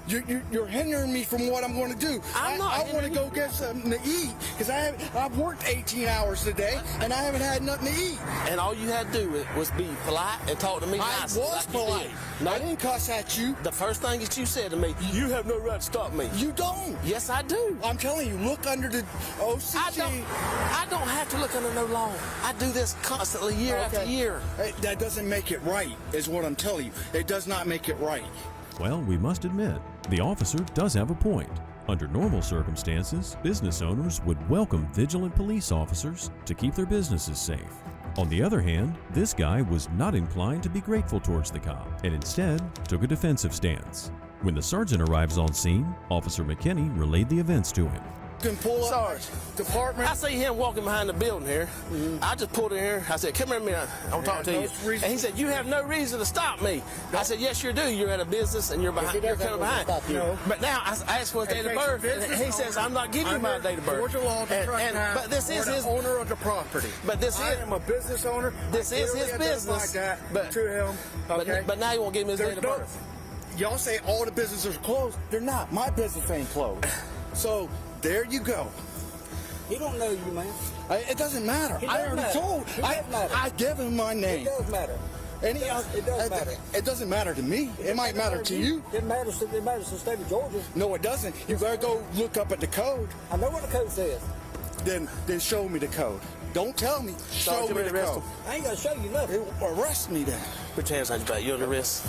you're hindering me from what I'm going to do. I want to go get something to eat because I've worked 18 hours today and I haven't had nothing to eat. And all you had to do was be polite and talk to me nicely. I was polite. No, I didn't cuss at you. The first thing that you said to me, you have no right to stop me. You don't. Yes, I do. I'm telling you, look under the OCG. I don't have to look under no law. I do this constantly, year after year. That doesn't make it right, is what I'm telling you. It does not make it right. Well, we must admit, the officer does have a point. Under normal circumstances, business owners would welcome vigilant police officers to keep their businesses safe. On the other hand, this guy was not inclined to be grateful towards the cop and instead took a defensive stance. When the sergeant arrives on scene, Officer McKinney relayed the events to him. Can pull up department. I see him walking behind the building here. I just pulled in here. I said, come here a minute. I want to talk to you. And he said, you have no reason to stop me. I said, yes, you do. You're at a business and you're behind. You're coming behind. No. But now I asked for his date of birth. And he says, I'm not giving you my date of birth. Georgia law but this is his owner of the property. But this I is am a business owner. This is his business. But to him. Okay. But now you won't give him his date of birth. Y'all say all the businesses are closed. They're not. My business ain't closed. So there you go. He don't know you, man. It doesn't matter. I already told. I give him my name. It does matter. And it does matter. It doesn't matter to me. It might matter to you. It matters to the state of Georgia. No, it doesn't. You gotta go look up at the code. I know what the code says. Then show me the code. Don't tell me. Show me the code. I ain't gonna show you nothing. Arrest me then. Put your hands on your back. You're under arrest.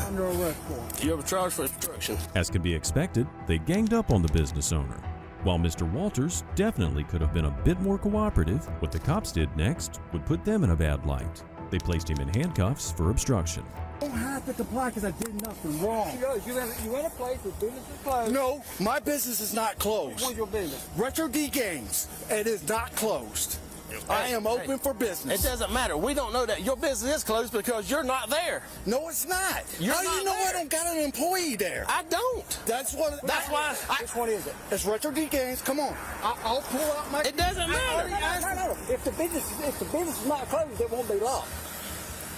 Under arrest for? You're charged for obstruction. As can be expected, they ganged up on the business owner. While Mr. Walters definitely could have been a bit more cooperative, what the cops did next would put them in a bad light. They placed him in handcuffs for obstruction. I don't have to comply because I did nothing wrong. You in a place where business is closed. No, my business is not closed. What's your business? Retro D Games. It is not closed. I am open for business. It doesn't matter. We don't know that. Your business is closed because you're not there. No, it's not. How do you know I don't got an employee there? I don't. That's why. Which one is it? It's Retro D Games. Come on. I'll pull out my. It doesn't matter. No. If the business is not closed, it won't be locked.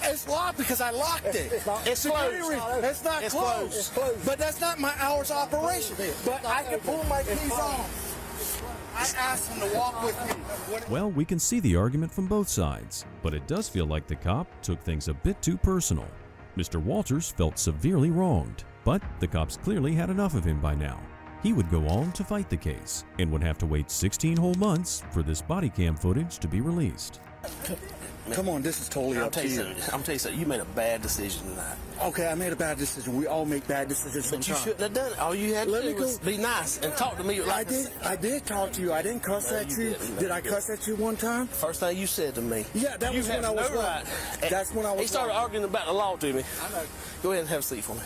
It's locked because I locked it. It's closed. It's not closed. It's closed. But that's not my hours of operation. But I can pull my keys off. I asked him to walk with me. Well, we can see the argument from both sides, but it does feel like the cop took things a bit too personal. Mr. Walters felt severely wronged, but the cops clearly had enough of him by now. He would go on to fight the case and would have to wait 16 whole months for this body cam footage to be released. Come on, this is totally up to you. I'm telling you something. You made a bad decision tonight. Okay, I made a bad decision. We all make bad decisions sometimes. But you shouldn't have done it. All you had to do was be nice and talk to me. Like I did talk to you. I didn't cuss at you. Did I cuss at you one time? First thing you said to me. Yeah, that was when I was right. That's when I was. He started arguing about the law to me. I know. Go ahead and have a seat for me.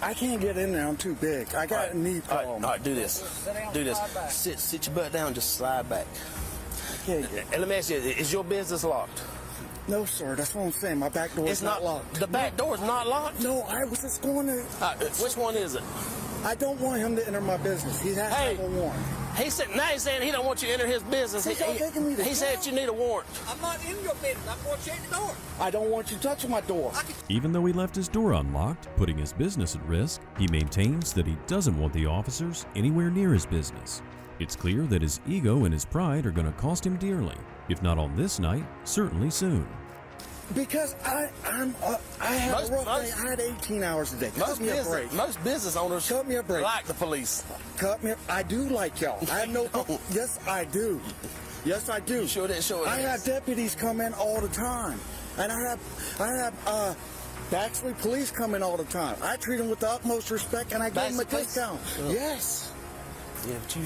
I can't get in there. I'm too big. I got a knee problem. All right, do this. Do this. Sit your butt down. Just slide back. And let me ask you: is your business locked? No, sir. That's what I'm saying. My back door is not locked. The back door is not locked? No, I was just going to... which one is it? I don't want him to enter my business. He has to have a warrant. He said, now he's saying he don't want you to enter his business. He said you need a warrant. I'm not in your business. I'm going to check the door. I don't want you touching my door. Even though he left his door unlocked, putting his business at risk, he maintains that he doesn't want the officers anywhere near his business. It's clear that his ego and his pride are going to cost him dearly. If not on this night, certainly soon. Because I had a rough day. I had 18 hours a day. Cut me a break. Most business owners cut me a break. Like the police. Cut me. I do like y'all. I have no. Yes, I do. Yes, I do. You sure didn't show it. I have deputies come in all the time, and I have Baxley police come in all the time. I treat them with the utmost respect, and I give them a discount. Oh. Yes. Yeah, but you.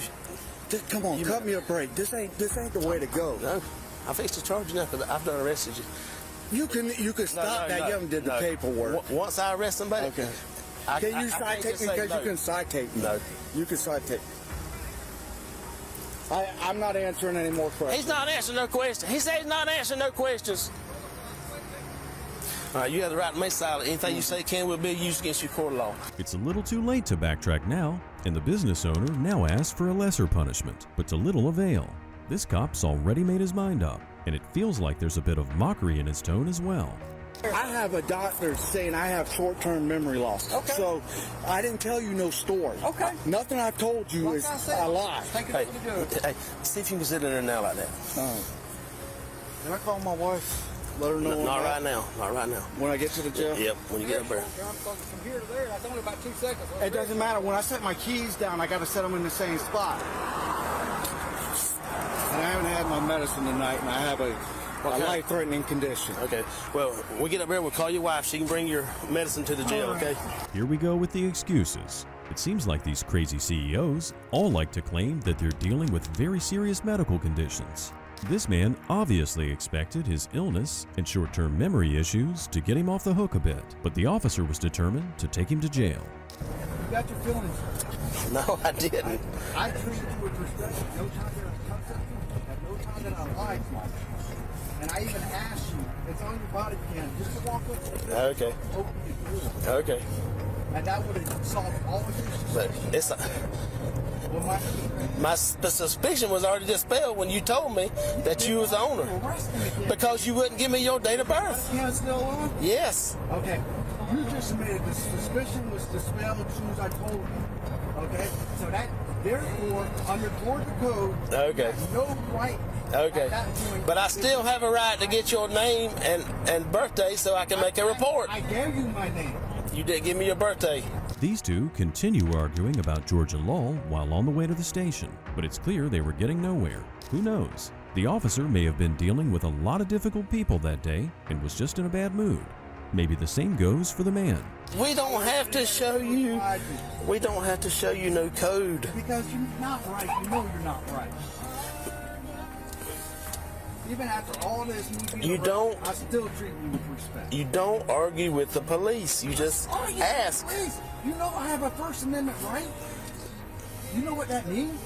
Come on, cut me a break. This ain't the way to go. No, I fixed the charge enough, but I've done arrested you. You can stop that. You haven't did the paperwork. Once I arrest somebody, okay. Can you citate me? Because you can citate me. No, you can citate. I'm not answering any more questions. He's not answering no questions. He said he's not answering no questions. All right, you have the right to make silent. Anything you say will be used against your court of law. It's a little too late to backtrack now, and the business owner now asks for a lesser punishment, but to little avail. This cop's already made his mind up, and it feels like there's a bit of mockery in his tone as well. I have a doctor saying I have short-term memory loss. Okay. So I didn't tell you no story. Okay. Nothing I've told you is a lie. Hey, see if you can sit in there now like that. Can I call my wife? Let her know. Not right now. Not right now. When I get to the jail? Yep, when you get up there. From here to there, that's only about 2 seconds. It doesn't matter. When I set my keys down, I got to set them in the same spot. And I haven't had my medicine tonight, and I have a life-threatening condition. Okay. Well, when we get up there, we'll call your wife. She can bring your medicine to the jail, okay? Here we go with the excuses. It seems like these crazy CEOs all like to claim that they're dealing with very serious medical conditions. This man obviously expected his illness and short-term memory issues to get him off the hook a bit, but the officer was determined to take him to jail. You got your feelings hurt. No, I didn't. I treated you with respect. No time that I cussed at you, at no time that I lied to you. And I even asked you, it's on your body cam, just to walk up to the door. Okay. Open the door. Okay. And that would have solved all of your But it's the suspicion was already dispelled when you told me that you was the owner. Because you wouldn't give me your date of birth. Yeah, still on? Yes. Okay. You just admitted the suspicion was dispelled as soon as I told you. Okay? So that, therefore, under Georgia code, okay, you have no right. Okay. But I still have a right to get your name and birthday so I can make a report. I gave you my name. You didn't give me your birthday. These two continue arguing about Georgia law while on the way to the station, but it's clear they were getting nowhere. Who knows? The officer may have been dealing with a lot of difficult people that day and was just in a bad mood. Maybe the same goes for the man. We don't have to show you. We don't have to show you no code. Because you're not right. You know you're not right. Even after all this, I still treat you with respect. You don't argue with the police. You just ask. Please, you know I have a First Amendment right. You know what that means?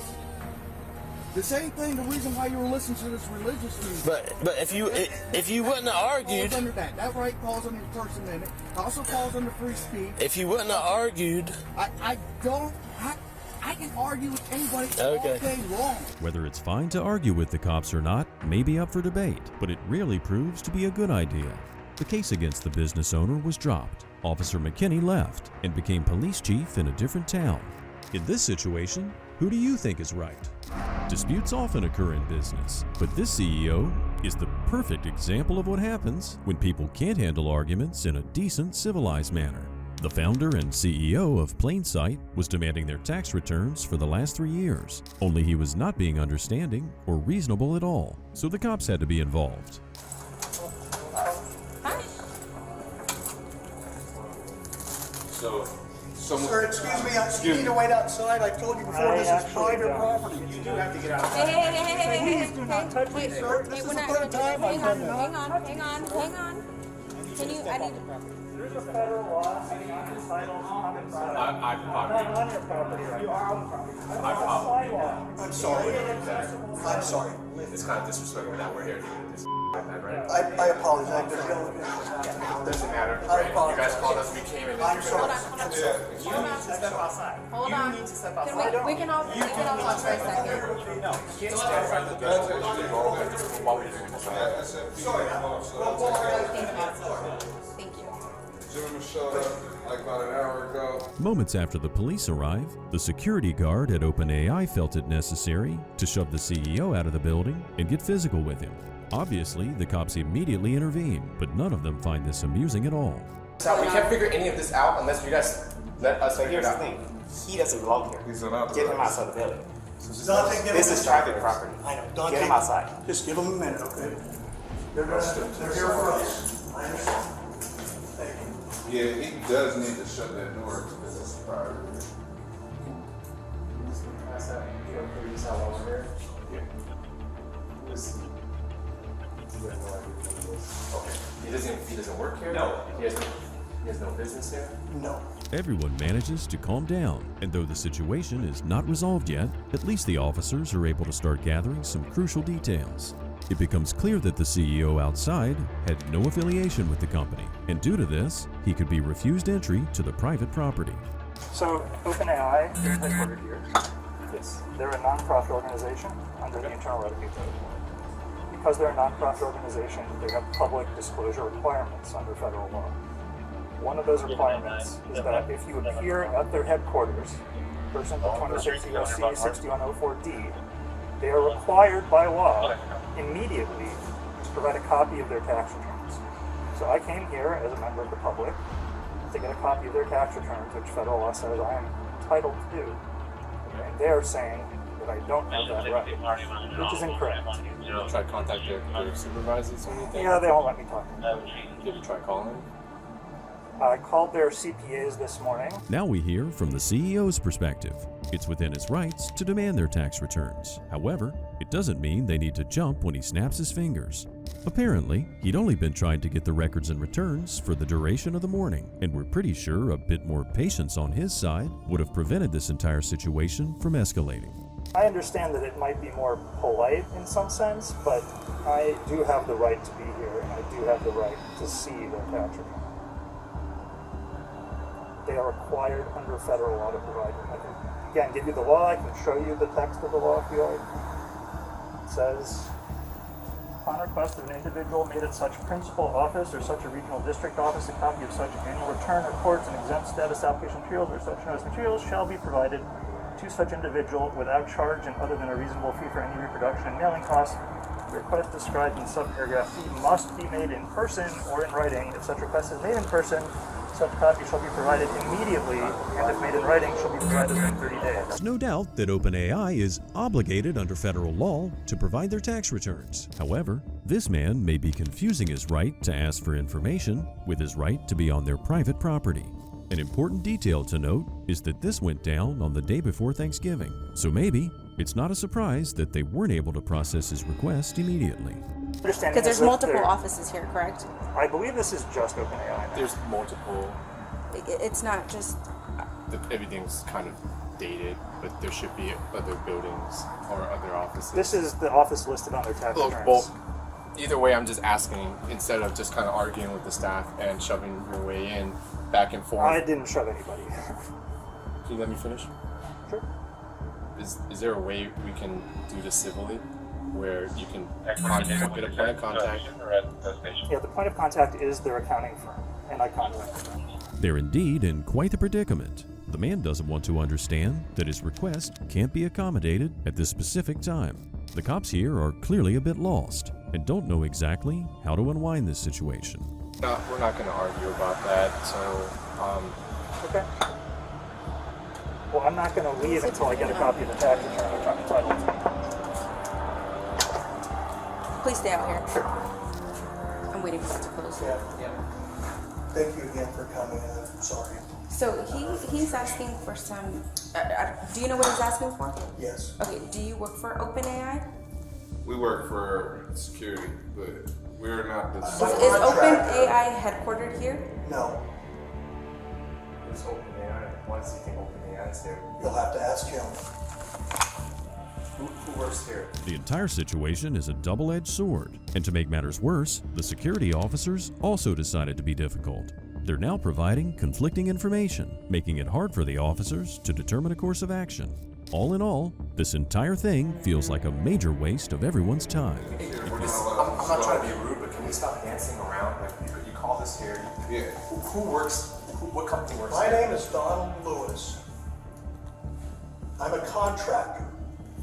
The same thing. The reason why you were listening to this religious music. But if you wouldn't have argued, falls under that right falls under the First Amendment. Also falls under free speech. If you wouldn't have argued, I can argue with anybody all day long. Whether it's fine to argue with the cops or not may be up for debate, but it really proves to be a good idea. The case against the business owner was dropped. Officer McKinney left and became police chief in a different town. In this situation, who do you think is right? Disputes often occur in business, but this CEO is the perfect example of what happens when people can't handle arguments in a decent, civilized manner. The founder and CEO of Plainsight was demanding their tax returns for the last 3 years, only he was not being understanding or reasonable at all, so the cops had to be involved. Sir, excuse me, you need to wait outside. I told you before, this is private property. You do have to get outside. Hey, Please do not touch me, sir. This is the third time I've done that. Hang on. Can you, I need There's a federal law saying I'm entitled on your property. You are on the property. I'm sorry. I'm sorry. It's kind of disrespectful that we're here doing this. Right? I apologize. Doesn't matter. I apologize. You guys called us, we came in. I'm sorry. You need to step outside. Hold on. You need to step outside. We can all talk for a second. No, you can't stand in front of the door while we're doing this. Sorry. Thank you. Gentleman showed up like about an hour ago. Moments after the police arrive, the security guard at OpenAI felt it necessary to shove the CEO out of the building and get physical with him. Obviously, the cops immediately intervene, but none of them find this amusing at all. So we can't figure any of this out unless you guys let us figure it out. Here's the thing. He doesn't belong here. He's not. Get him outside the building. Dante, This is private property. I know. Dante, Get him outside. Just give him a minute, okay? They're here for us. I understand. Yeah, he does need to shut that door because it's private. He doesn't work here? No. He has no business here? No. Everyone manages to calm down, and though the situation is not resolved yet, at least the officers are able to start gathering some crucial details. It becomes clear that the CEO outside had no affiliation with the company, and due to this, he could be refused entry to the private property. So, OpenAI is headquartered here. Yes. They're a non-profit organization under the Internal Revenue Code. Because they're a non-profit organization, they have public disclosure requirements under federal law. One of those requirements is that if you appear at their headquarters, pursuant to 26 U.S.C. 6104D, they are required by law immediately to provide a copy of their tax returns. So I came here as a member of the public to get a copy of their tax returns, which federal law says I am entitled to do. And they're saying that I don't have that right, which is incorrect. You don't try to contact their supervisors or anything? Yeah, they won't let me talk. Did you try calling them? I called their CPAs this morning. Now we hear from the CEO's perspective. It's within his rights to demand their tax returns. However, it doesn't mean they need to jump when he snaps his fingers. Apparently, he'd only been trying to get the records and returns for the duration of the morning, and we're pretty sure a bit more patience on his side would have prevented this entire situation from escalating. I understand that it might be more polite in some sense, but I do have the right to be here, and I do have the right to see their tax return. They are required under federal law to provide them. I can, again, give you the law. I can show you the text of the law if you like. It says, upon request of an individual made at such principal office or such a regional district office, a copy of such annual return reports and exempt status application materials or such notice materials shall be provided to such individual without charge and other than a reasonable fee for any reproduction and mailing costs. The request described in subparagraph C must be made in person or in writing. If such request is made in person, such copy shall be provided immediately, and if made in writing, shall be provided within 30 days. There's no doubt that OpenAI is obligated under federal law to provide their tax returns. However, this man may be confusing his right to ask for information with his right to be on their private property. An important detail to note is that this went down on the day before Thanksgiving, so maybe it's not a surprise that they weren't able to process his request immediately. Because there's multiple offices here, correct? I believe this is just OpenAI. There's multiple. It's not just... Everything's kind of dated, but there should be other buildings or other offices. This is the office listed on their tax returns. Well, either way, I'm just asking, instead of just kind of arguing with the staff and shoving your way in, back and forth. I didn't shove anybody. Can you let me finish? Sure. Is there a way we can do this civilly, where you can get a point of contact? Yeah, the point of contact is their accounting firm, and I contact them. They're indeed in quite the predicament. The man doesn't want to understand that his request can't be accommodated at this specific time. The cops here are clearly a bit lost and don't know exactly how to unwind this situation. No, we're not going to argue about that, so... Okay. Well, I'm not going to leave until I get a copy of the tax return, which I'm entitled to. Please stay out here. I'm waiting for it to close. Yeah. Thank you again for coming. I'm sorry. So he's asking for some... do you know what he's asking for? Yes. Okay, do you work for OpenAI? We work for security, but we're not the... Is OpenAI headquartered here? No. Who's OpenAI? Why does he think OpenAI is here? You'll have to ask him. Who works here? The entire situation is a double-edged sword, and to make matters worse, the security officers also decided to be difficult. They're now providing conflicting information, making it hard for the officers to determine a course of action. All in all, this entire thing feels like a major waste of everyone's time. I'm not trying to be rude, but can we stop dancing around? Like, you call this here. Yeah. Who works? What company works My here? name is Donald Lewis. I'm a contractor,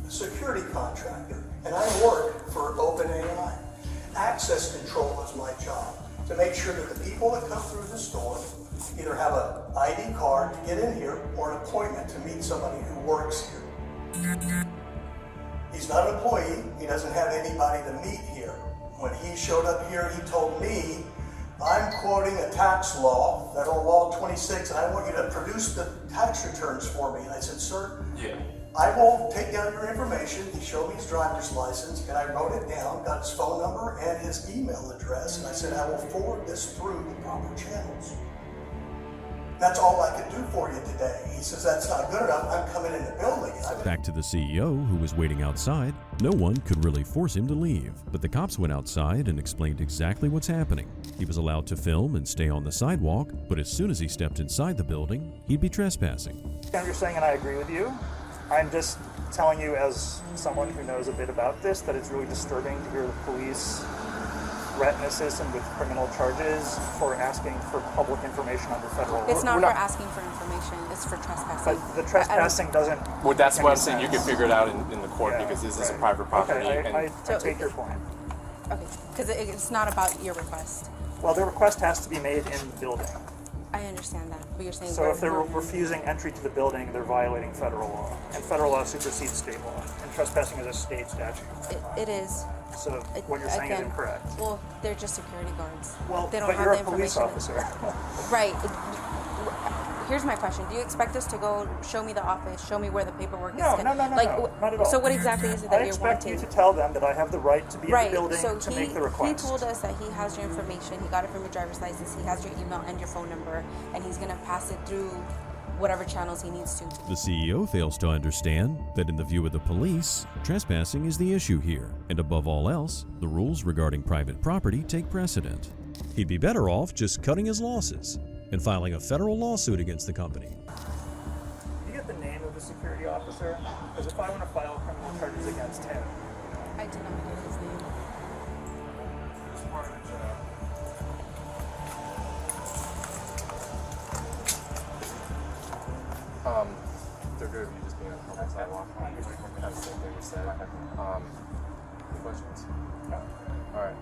a security contractor, and I work for OpenAI. Access control is my job, to make sure that the people that come through the store either have an ID card to get in here or an appointment to meet somebody who works here. He's not an employee. He doesn't have anybody to meet here. When he showed up here, he told me, I'm quoting a tax law, Federal Law 26, and I want you to produce the tax returns for me. And I said, sir, I will take down your information. He showed me his driver's license, and I wrote it down, got his phone number and his email address, and I said, I will forward this through the proper channels. That's all I could do for you today. He says, that's not good enough. I'm coming in the building. Back to the CEO, who was waiting outside. No one could really force him to leave, but the cops went outside and explained exactly what's happening. He was allowed to film and stay on the sidewalk, but as soon as he stepped inside the building, he'd be trespassing. You're saying, and I agree with you. I'm just telling you, as someone who knows a bit about this, that it's really disturbing to hear the police threaten a citizen with criminal charges for asking for public information under federal law. It's not for asking for information, it's for trespassing. But the trespassing doesn't... Well, that's what I'm saying. You can figure it out in the court because this is a private property. Okay, I take your point. Okay, because it's not about your request. Well, the request has to be made in the building. I understand that, but you're saying... So if they're refusing entry to the building, they're violating federal law. And federal law supersedes state law. And trespassing is a state statute. It is. So what you're saying is incorrect. Well, they're just security guards. Well, they don't but have you're the a police information. officer. Right. Here's my question. Do you expect us to go show me the office, show me where the paperwork is? No, not at all. So what exactly is it that you're wanting? I expect you to tell them that I have the right to be in the building to make the request. He told us that he has your information, he got it from your driver's license, he has your email and your phone number, and he's going to pass it through whatever channels he needs to. The CEO fails to understand that in the view of the police, trespassing is the issue here, and above all else, the rules regarding private property take precedent. He'd be better off just cutting his losses and filing a federal lawsuit against the company. Do you get the name of the security officer? Because if I want to file criminal charges against him... I did not get his name. They're good if you just being on the public sidewalk. That's the same thing we said. Any questions? No. Alright,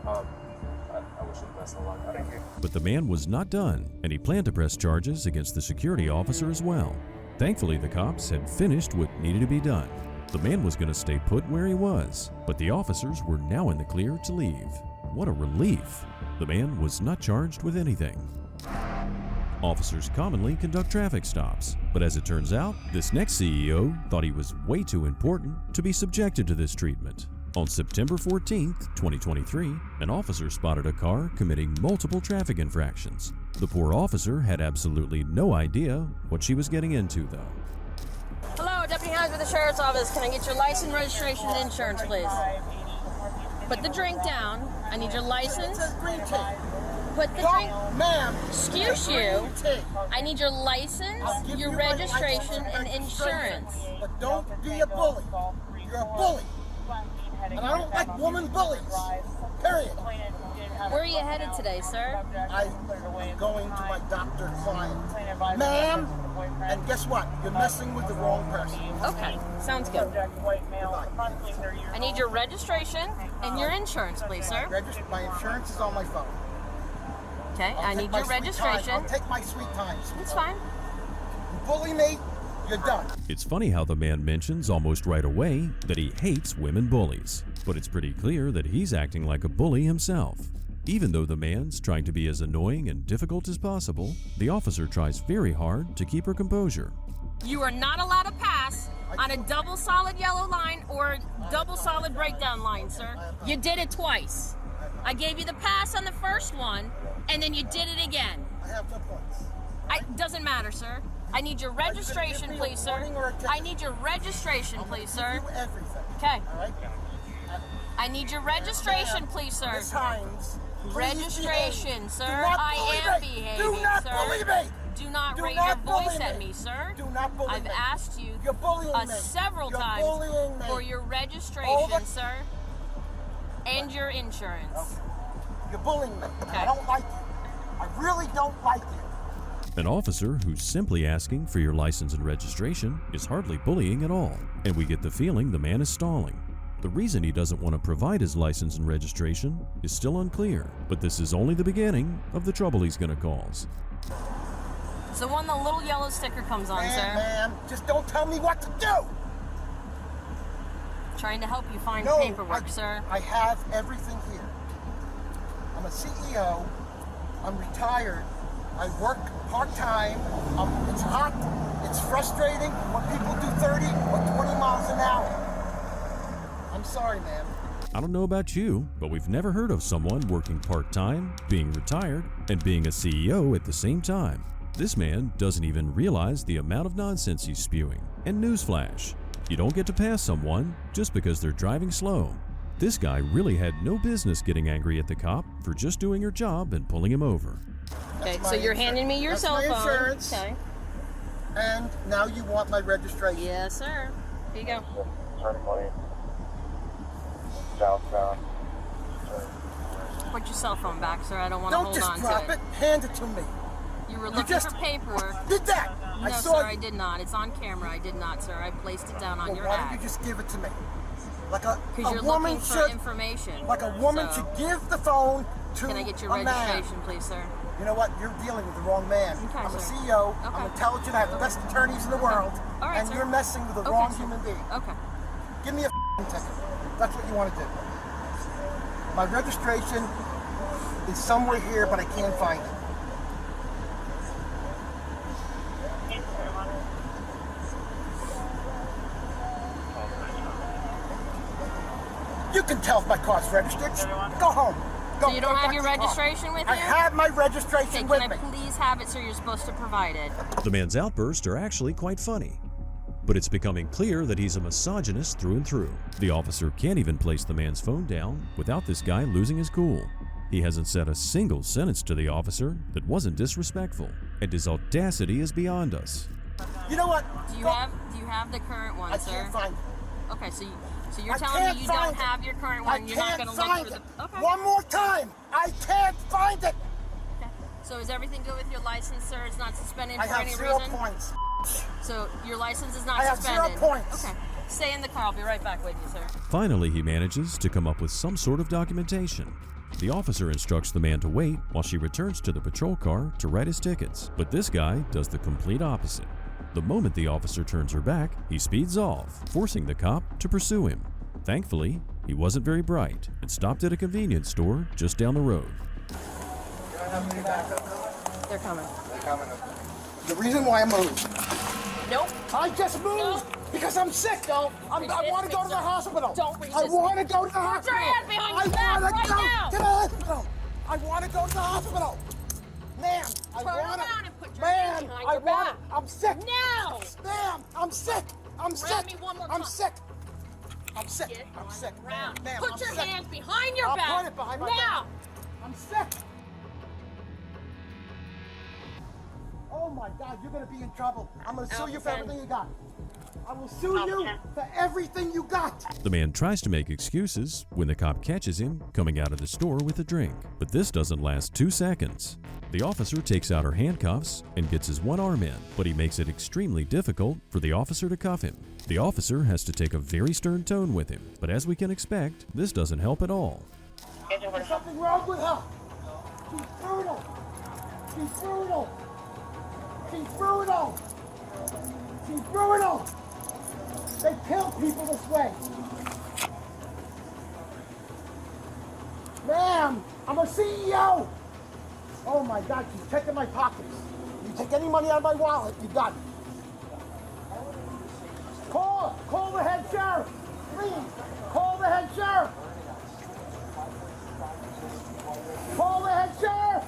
I wish you the best of luck. Thank you. But the man was not done, and he planned to press charges against the security officer as well. Thankfully, the cops had finished what needed to be done. The man was going to stay put where he was, but the officers were now in the clear to leave. What a relief. The man was not charged with anything. Officers commonly conduct traffic stops, but as it turns out, this next CEO thought he was way too important to be subjected to this treatment. On September 14th, 2023, an officer spotted a car committing multiple traffic infractions. The poor officer had absolutely no idea what she was getting into, though. Hello, Deputy Hines with the Sheriff's Office. Can I get your license, registration, and insurance, please? Put the drink down. I need your license. Put the drink... Ma'am. Excuse you. I need your license, your registration, and insurance. But don't be a bully. You're a bully. And I don't like woman bullies. Period. Where are you headed today, sir? I'm going to my doctor client. Ma'am, and guess what? You're messing with the wrong person. Okay, sounds good. I need your registration and your insurance, please, sir. My insurance is on my phone. Okay, I need your registration. I'll take my sweet time. It's fine. You bully me, you're done. It's funny how the man mentions almost right away that he hates women bullies, but it's pretty clear that he's acting like a bully himself. Even though the man's trying to be as annoying and difficult as possible, the officer tries very hard to keep her composure. You are not allowed to pass on a double solid yellow line or double solid breakdown line, sir. You did it twice. I gave you the pass on the first one, and then you did it again. I have no points. Doesn't matter, sir. I need your registration, please, sir. I need your registration, please, sir. Okay. I need your registration, please, sir. Miss Hines. Registration, sir. I am behaving, Do not bully me. Do not raise your voice at me, sir. Do not bully me. I've asked you several You're times bullying me. for your registration, sir, and your insurance. You're bullying me. Okay. I don't like you. I really don't like you. An officer who's simply asking for your license and registration is hardly bullying at all, and we get the feeling the man is stalling. The reason he doesn't want to provide his license and registration is still unclear, but this is only the beginning of the trouble he's going to cause. So when the little yellow sticker comes on, sir. Ma'am, just don't tell me what to do. Trying to help you find No, paperwork, sir. I have everything here. I'm a CEO. I'm retired. I work part-time. It's hot. It's frustrating when people do 30 or 20 miles an hour. I'm sorry, ma'am. I don't know about you, but we've never heard of someone working part-time, being retired, and being a CEO at the same time. This man doesn't even realize the amount of nonsense he's spewing. And newsflash, you don't get to pass someone just because they're driving slow. This guy really had no business getting angry at the cop for just doing her job and pulling him over. Okay, so you're handing me your cell phone. That's my insurance. Okay. And now you want my registration. Yes, sir. Here you go. Southbound. Put your cell phone back, sir. I don't want to hold on to it. Don't just drop it. Hand it to me. You were looking for paperwork. Did that? No, sir, I did not. It's on camera. I did not, sir. I placed it down on your Why ad. don't you just give it to me? Like a Because you're woman looking for should, information. Like a woman should give the phone to Can I get your a man. registration, please, sir? You know what? You're dealing with the wrong man. Okay, I'm a sir. CEO. Okay. I'm intelligent. I have the best attorneys in the world. All right, and sir. you're messing with the Okay, wrong sir. human being. Okay. Give me a ticket. That's what you want to do. My registration is somewhere here, but I can't find it. You can tell if my car's registered. Go home. Go, So you don't go have back your to the car. registration with you? I have my registration Okay, with can I me. please have it, sir? You're supposed to provide it. The man's outbursts are actually quite funny, but it's becoming clear that he's a misogynist through and through. The officer can't even place the man's phone down without this guy losing his cool. He hasn't said a single sentence to the officer that wasn't disrespectful, and his audacity is beyond us. You know what? Do you have the current one, I sir? can't find it. Okay, so you're I telling can't me you find don't it. have your current I one. You're not can't going to look find through it. the. Okay. One more time. I can't find it. So is everything good with your license, sir? It's not suspended I for have any 0 reason? points. So your license is not I have suspended? 0 points. Okay. Stay in the car. I'll be right back with you, sir. Finally, he manages to come up with some sort of documentation. The officer instructs the man to wait while she returns to the patrol car to write his tickets, but this guy does the complete opposite. The moment the officer turns her back, he speeds off, forcing the cop to pursue him. Thankfully, he wasn't very bright and stopped at a convenience store just down the road. They're coming. The reason why I moved. Nope. I just moved because I'm sick. Don't. I want to go to the hospital. Don't resist. I want to go to the hospital. Put your hand behind your I back wanna right go now. to the hospital. I want to go to the hospital. Ma'am, I Turn want around to. and put your hand Man, behind I your want back. I'm sick. Now. Ma'am, I'm sick. I'm Grab sick. me one more I'm time. sick. I'm sick. Get I'm sick. around. Ma'am, Put I'm your sick. hands behind your I'll back. put it behind my now. back. I'm sick. Oh my God, you're gonna be in trouble. I'm gonna sue you for everything you got. I will sue you for everything you got. The man tries to make excuses when the cop catches him coming out of the store with a drink, but this doesn't last 2 seconds. The officer takes out her handcuffs and gets his one arm in, but he makes it extremely difficult for the officer to cuff him. The officer has to take a very stern tone with him, but as we can expect, this doesn't help at all. There's something wrong with her. She's brutal. She's brutal. She's brutal. She's brutal. They kill people this way. Ma'am, I'm a CEO. Oh my God, she's checking my pockets. You take any money out of my wallet, you got it. Call the head sheriff. Please, call the head sheriff. Call the head sheriff.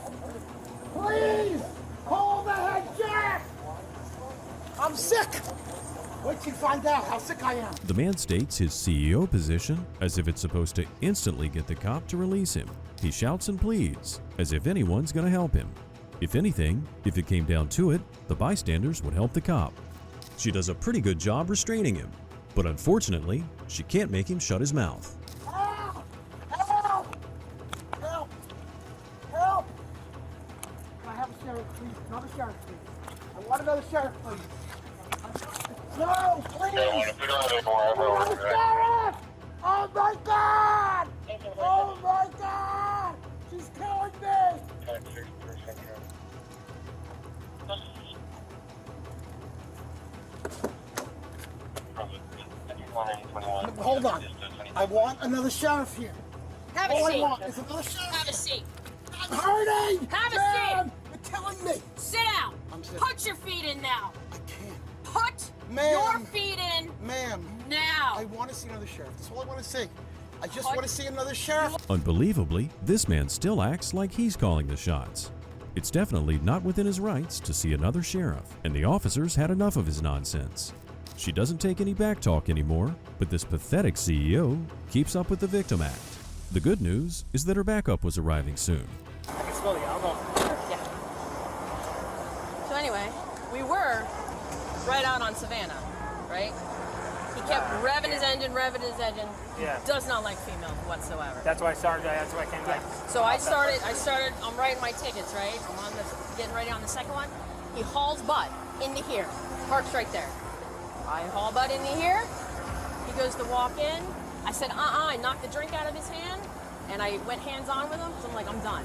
Please, call the head sheriff. I'm sick. Wait till you find out how sick I am. The man states his CEO position as if it's supposed to instantly get the cop to release him. He shouts and pleads as if anyone's going to help him. If anything, if it came down to it, the bystanders would help the cop. She does a pretty good job restraining him, but unfortunately, she can't make him shut his mouth. Help! Help! Help! Help! Can I have a sheriff, please? Another sheriff, please. I want another sheriff, please. No, please! Another sheriff! Oh my God! Oh my God! She's killing me! Hold on. I want another sheriff here. Have a All seat. I want is another sheriff. Have a seat. I'm hurting! Have a Ma'am, seat. you're killing me! Sit down. I'm sitting. Put your feet in now. I can't. Put Ma'am. your feet in Ma'am. now. I want to see another sheriff. That's all I want to see. I just want to see another sheriff. Unbelievably, this man still acts like he's calling the shots. It's definitely not within his rights to see another sheriff, and the officers had enough of his nonsense. She doesn't take any backtalk anymore, but this pathetic CEO keeps up with the victim act. The good news is that her backup was arriving soon. I can smell the alcohol. Yeah. So anyway, we were right out on Savannah, right? He kept revving his engine. Yeah. Does not like females whatsoever. That's why I started. That's why I came back. So I started, I'm writing my tickets, right? I'm on getting ready on the second one. He hauls butt into here. Parks right there. I haul butt into here. He goes to walk in. I said, I knocked the drink out of his hand. and I went hands-on with him, so I'm like, I'm done.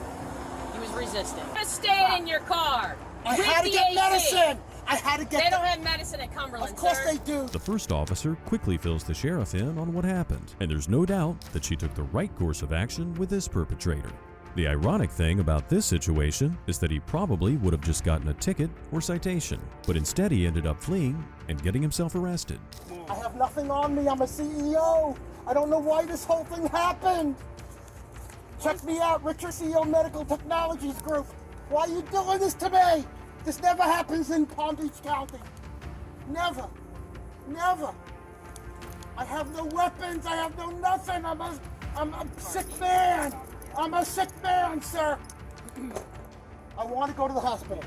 He was resisting. Just stay in your car. I had to get medicine. I had to get. They don't have medicine at Cumberland. Of course sir. they do. The first officer quickly fills the sheriff in on what happened, and there's no doubt that she took the right course of action with this perpetrator. The ironic thing about this situation is that he probably would have just gotten a ticket or citation, but instead he ended up fleeing and getting himself arrested. I have nothing on me. I'm a CEO. I don't know why this whole thing happened. Check me out, Richard CEO Medical Technologies Group. Why are you doing this to me? This never happens in Palm Beach County. Never. Never. I have no weapons. I have no nothing. I'm a sick man. I'm a sick man, sir. I want to go to the hospital.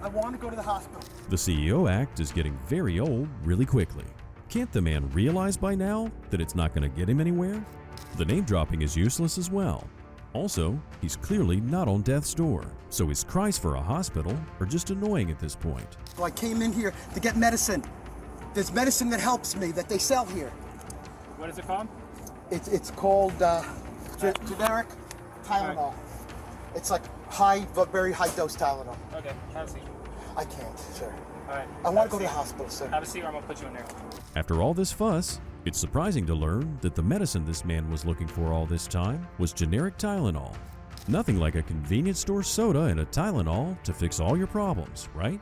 I want to go to the hospital. The CEO act is getting very old really quickly. Can't the man realize by now that it's not going to get him anywhere? The name dropping is useless as well. Also, he's clearly not on death's door, so his cries for a hospital are just annoying at this point. So I came in here to get medicine. There's medicine that helps me that they sell here. What is it called? It's called generic Tylenol. It's like very high dose Tylenol. Okay, have a seat. I can't, sir. All right. I want to go to the hospital, sir. Have a seat or I'm going to put you in there. After all this fuss, it's surprising to learn that the medicine this man was looking for all this time was generic Tylenol. Nothing like a convenience store soda and a Tylenol to fix all your problems, right?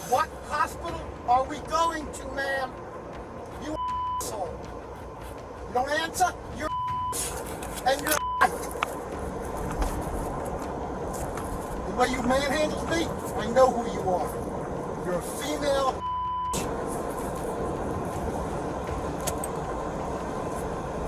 What hospital are we going to, ma'am? You asshole. You don't answer? You're and you're the way you manhandled me, I know who you are. You're a female.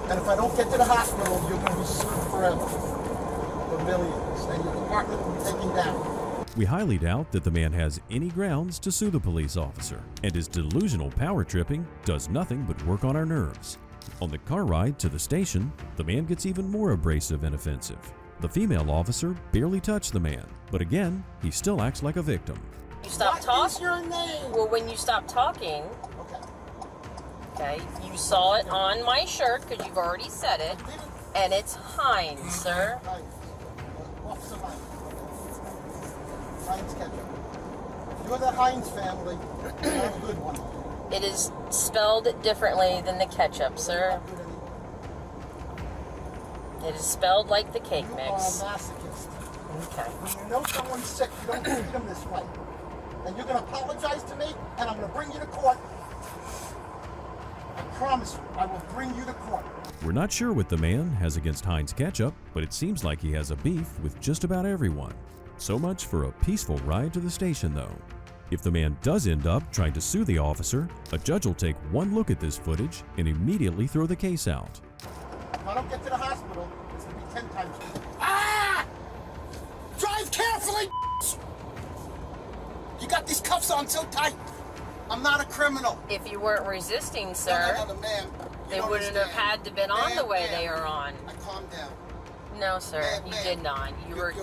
And if I don't get to the hospital, you're going to be sued forever. For millions. And your department will be taken down. We highly doubt that the man has any grounds to sue the police officer, and his delusional power tripping does nothing but work on our nerves. On the car ride to the station, the man gets even more abrasive and offensive. The female officer barely touched the man, but again, he still acts like a victim. You stop talking. What is your name? Well, when you stop talking, okay, you saw it on my shirt because you've already said it, and it's Heinz, sir. Officer Heinz. Heinz ketchup. You're the Heinz family. You're a good one. It is spelled differently than the ketchup, sir. It is spelled like the cake mix. You are a masochist. Okay. When you know someone's sick, you don't treat them this way. And you're going to apologize to me, and I'm going to bring you to court. I promise you, I will bring you to court. We're not sure what the man has against Heinz ketchup, but it seems like he has a beef with just about everyone. So much for a peaceful ride to the station, though. If the man does end up trying to sue the officer, a judge will take one look at this footage and immediately throw the case out. If I don't get to the hospital, it's going to be 10 times. Ah! Drive carefully, You got these cuffs on so tight. I'm not a criminal. If you weren't resisting, sir, no, man. they wouldn't have had to been on the way they are on. Calm down. No, sir, you did not. You were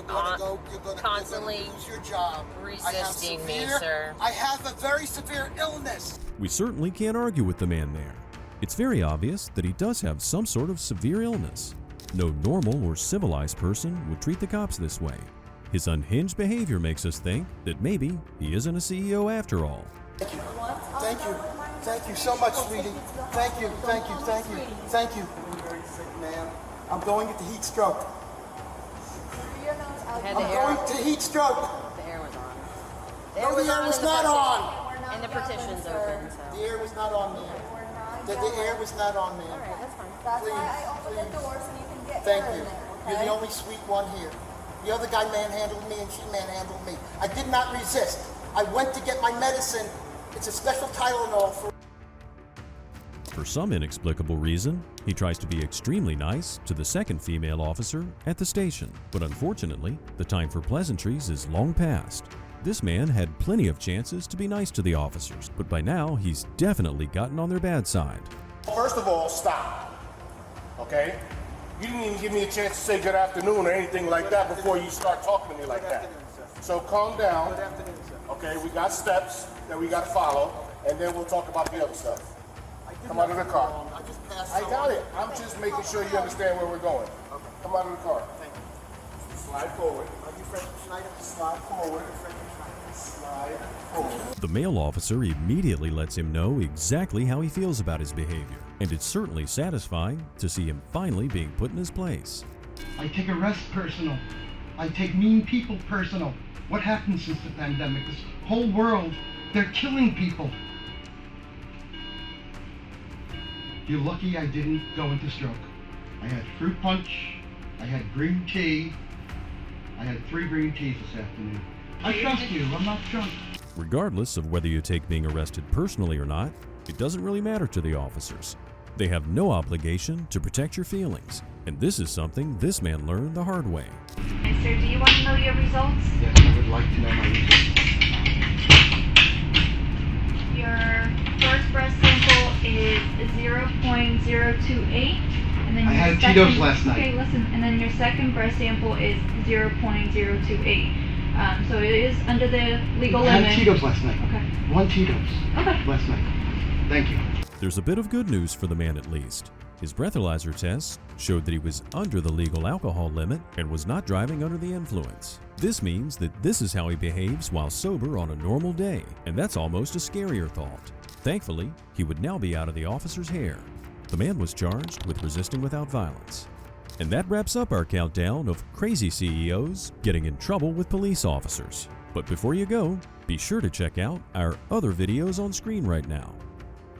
constantly lose your job. resisting me, sir. I have a very severe illness. We certainly can't argue with the man there. It's very obvious that he does have some sort of severe illness. No normal or civilized person would treat the cops this way. His unhinged behavior makes us think that maybe he isn't a CEO after all. Thank you. Thank you. Thank you so much, sweetie. Thank you. Thank you. Thank you. Thank you. I'm very sick, man. I'm going to heat stroke. I'm going to heat stroke. The air was on. No, the air was not on. And the petition's open, so. The air was not on, man. The air was not on, man. All right, that's fine. That's why I opened the door so you can get Thank you. You're the only sweet one here. The other guy manhandled me and she manhandled me. I did not resist. I went to get my medicine. It's a special Tylenol for... For some inexplicable reason, he tries to be extremely nice to the second female officer at the station. But unfortunately, the time for pleasantries is long past. This man had plenty of chances to be nice to the officers, but by now he's definitely gotten on their bad side. First of all, stop. Okay? You didn't even give me a chance to say good afternoon or anything like that before you start talking to me like that. So calm down. Okay, we got steps that we got to follow, and then we'll talk about the other stuff. Come out of the car. I got it. I'm just making sure you understand where we're going. Come out of the car. Thank you. Slide forward. Are you Fred Schneider? Slide forward. Slide forward. The male officer immediately lets him know exactly how he feels about his behavior, and it's certainly satisfying to see him finally being put in his place. I take arrests personal. I take mean people personal. What happened since the pandemic? This whole world, they're killing people. You're lucky I didn't go into stroke. I had fruit punch, I had green tea, I had 3 green teas this afternoon. I trust you, I'm not drunk. Regardless of whether you take being arrested personally or not, it doesn't really matter to the officers. They have no obligation to protect your feelings, and this is something this man learned the hard way. And sir, do you want to know your results? Yes, I would like to know my results. Your first breath sample is 0.028, and then I your had second, Tito's last night. Okay, listen, and then your second breath sample is 0.028. So it is under the legal limit. I had Tito's last night. Okay. 1 Tito's. Okay. Last night. Thank you. There's a bit of good news for the man at least. His breathalyzer test showed that he was under the legal alcohol limit and was not driving under the influence. This means that this is how he behaves while sober on a normal day, and that's almost a scarier thought. Thankfully, he would now be out of the officer's hair. The man was charged with resisting without violence. And that wraps up our countdown of crazy CEOs getting in trouble with police officers. But before you go, be sure to check out our other videos on screen right now.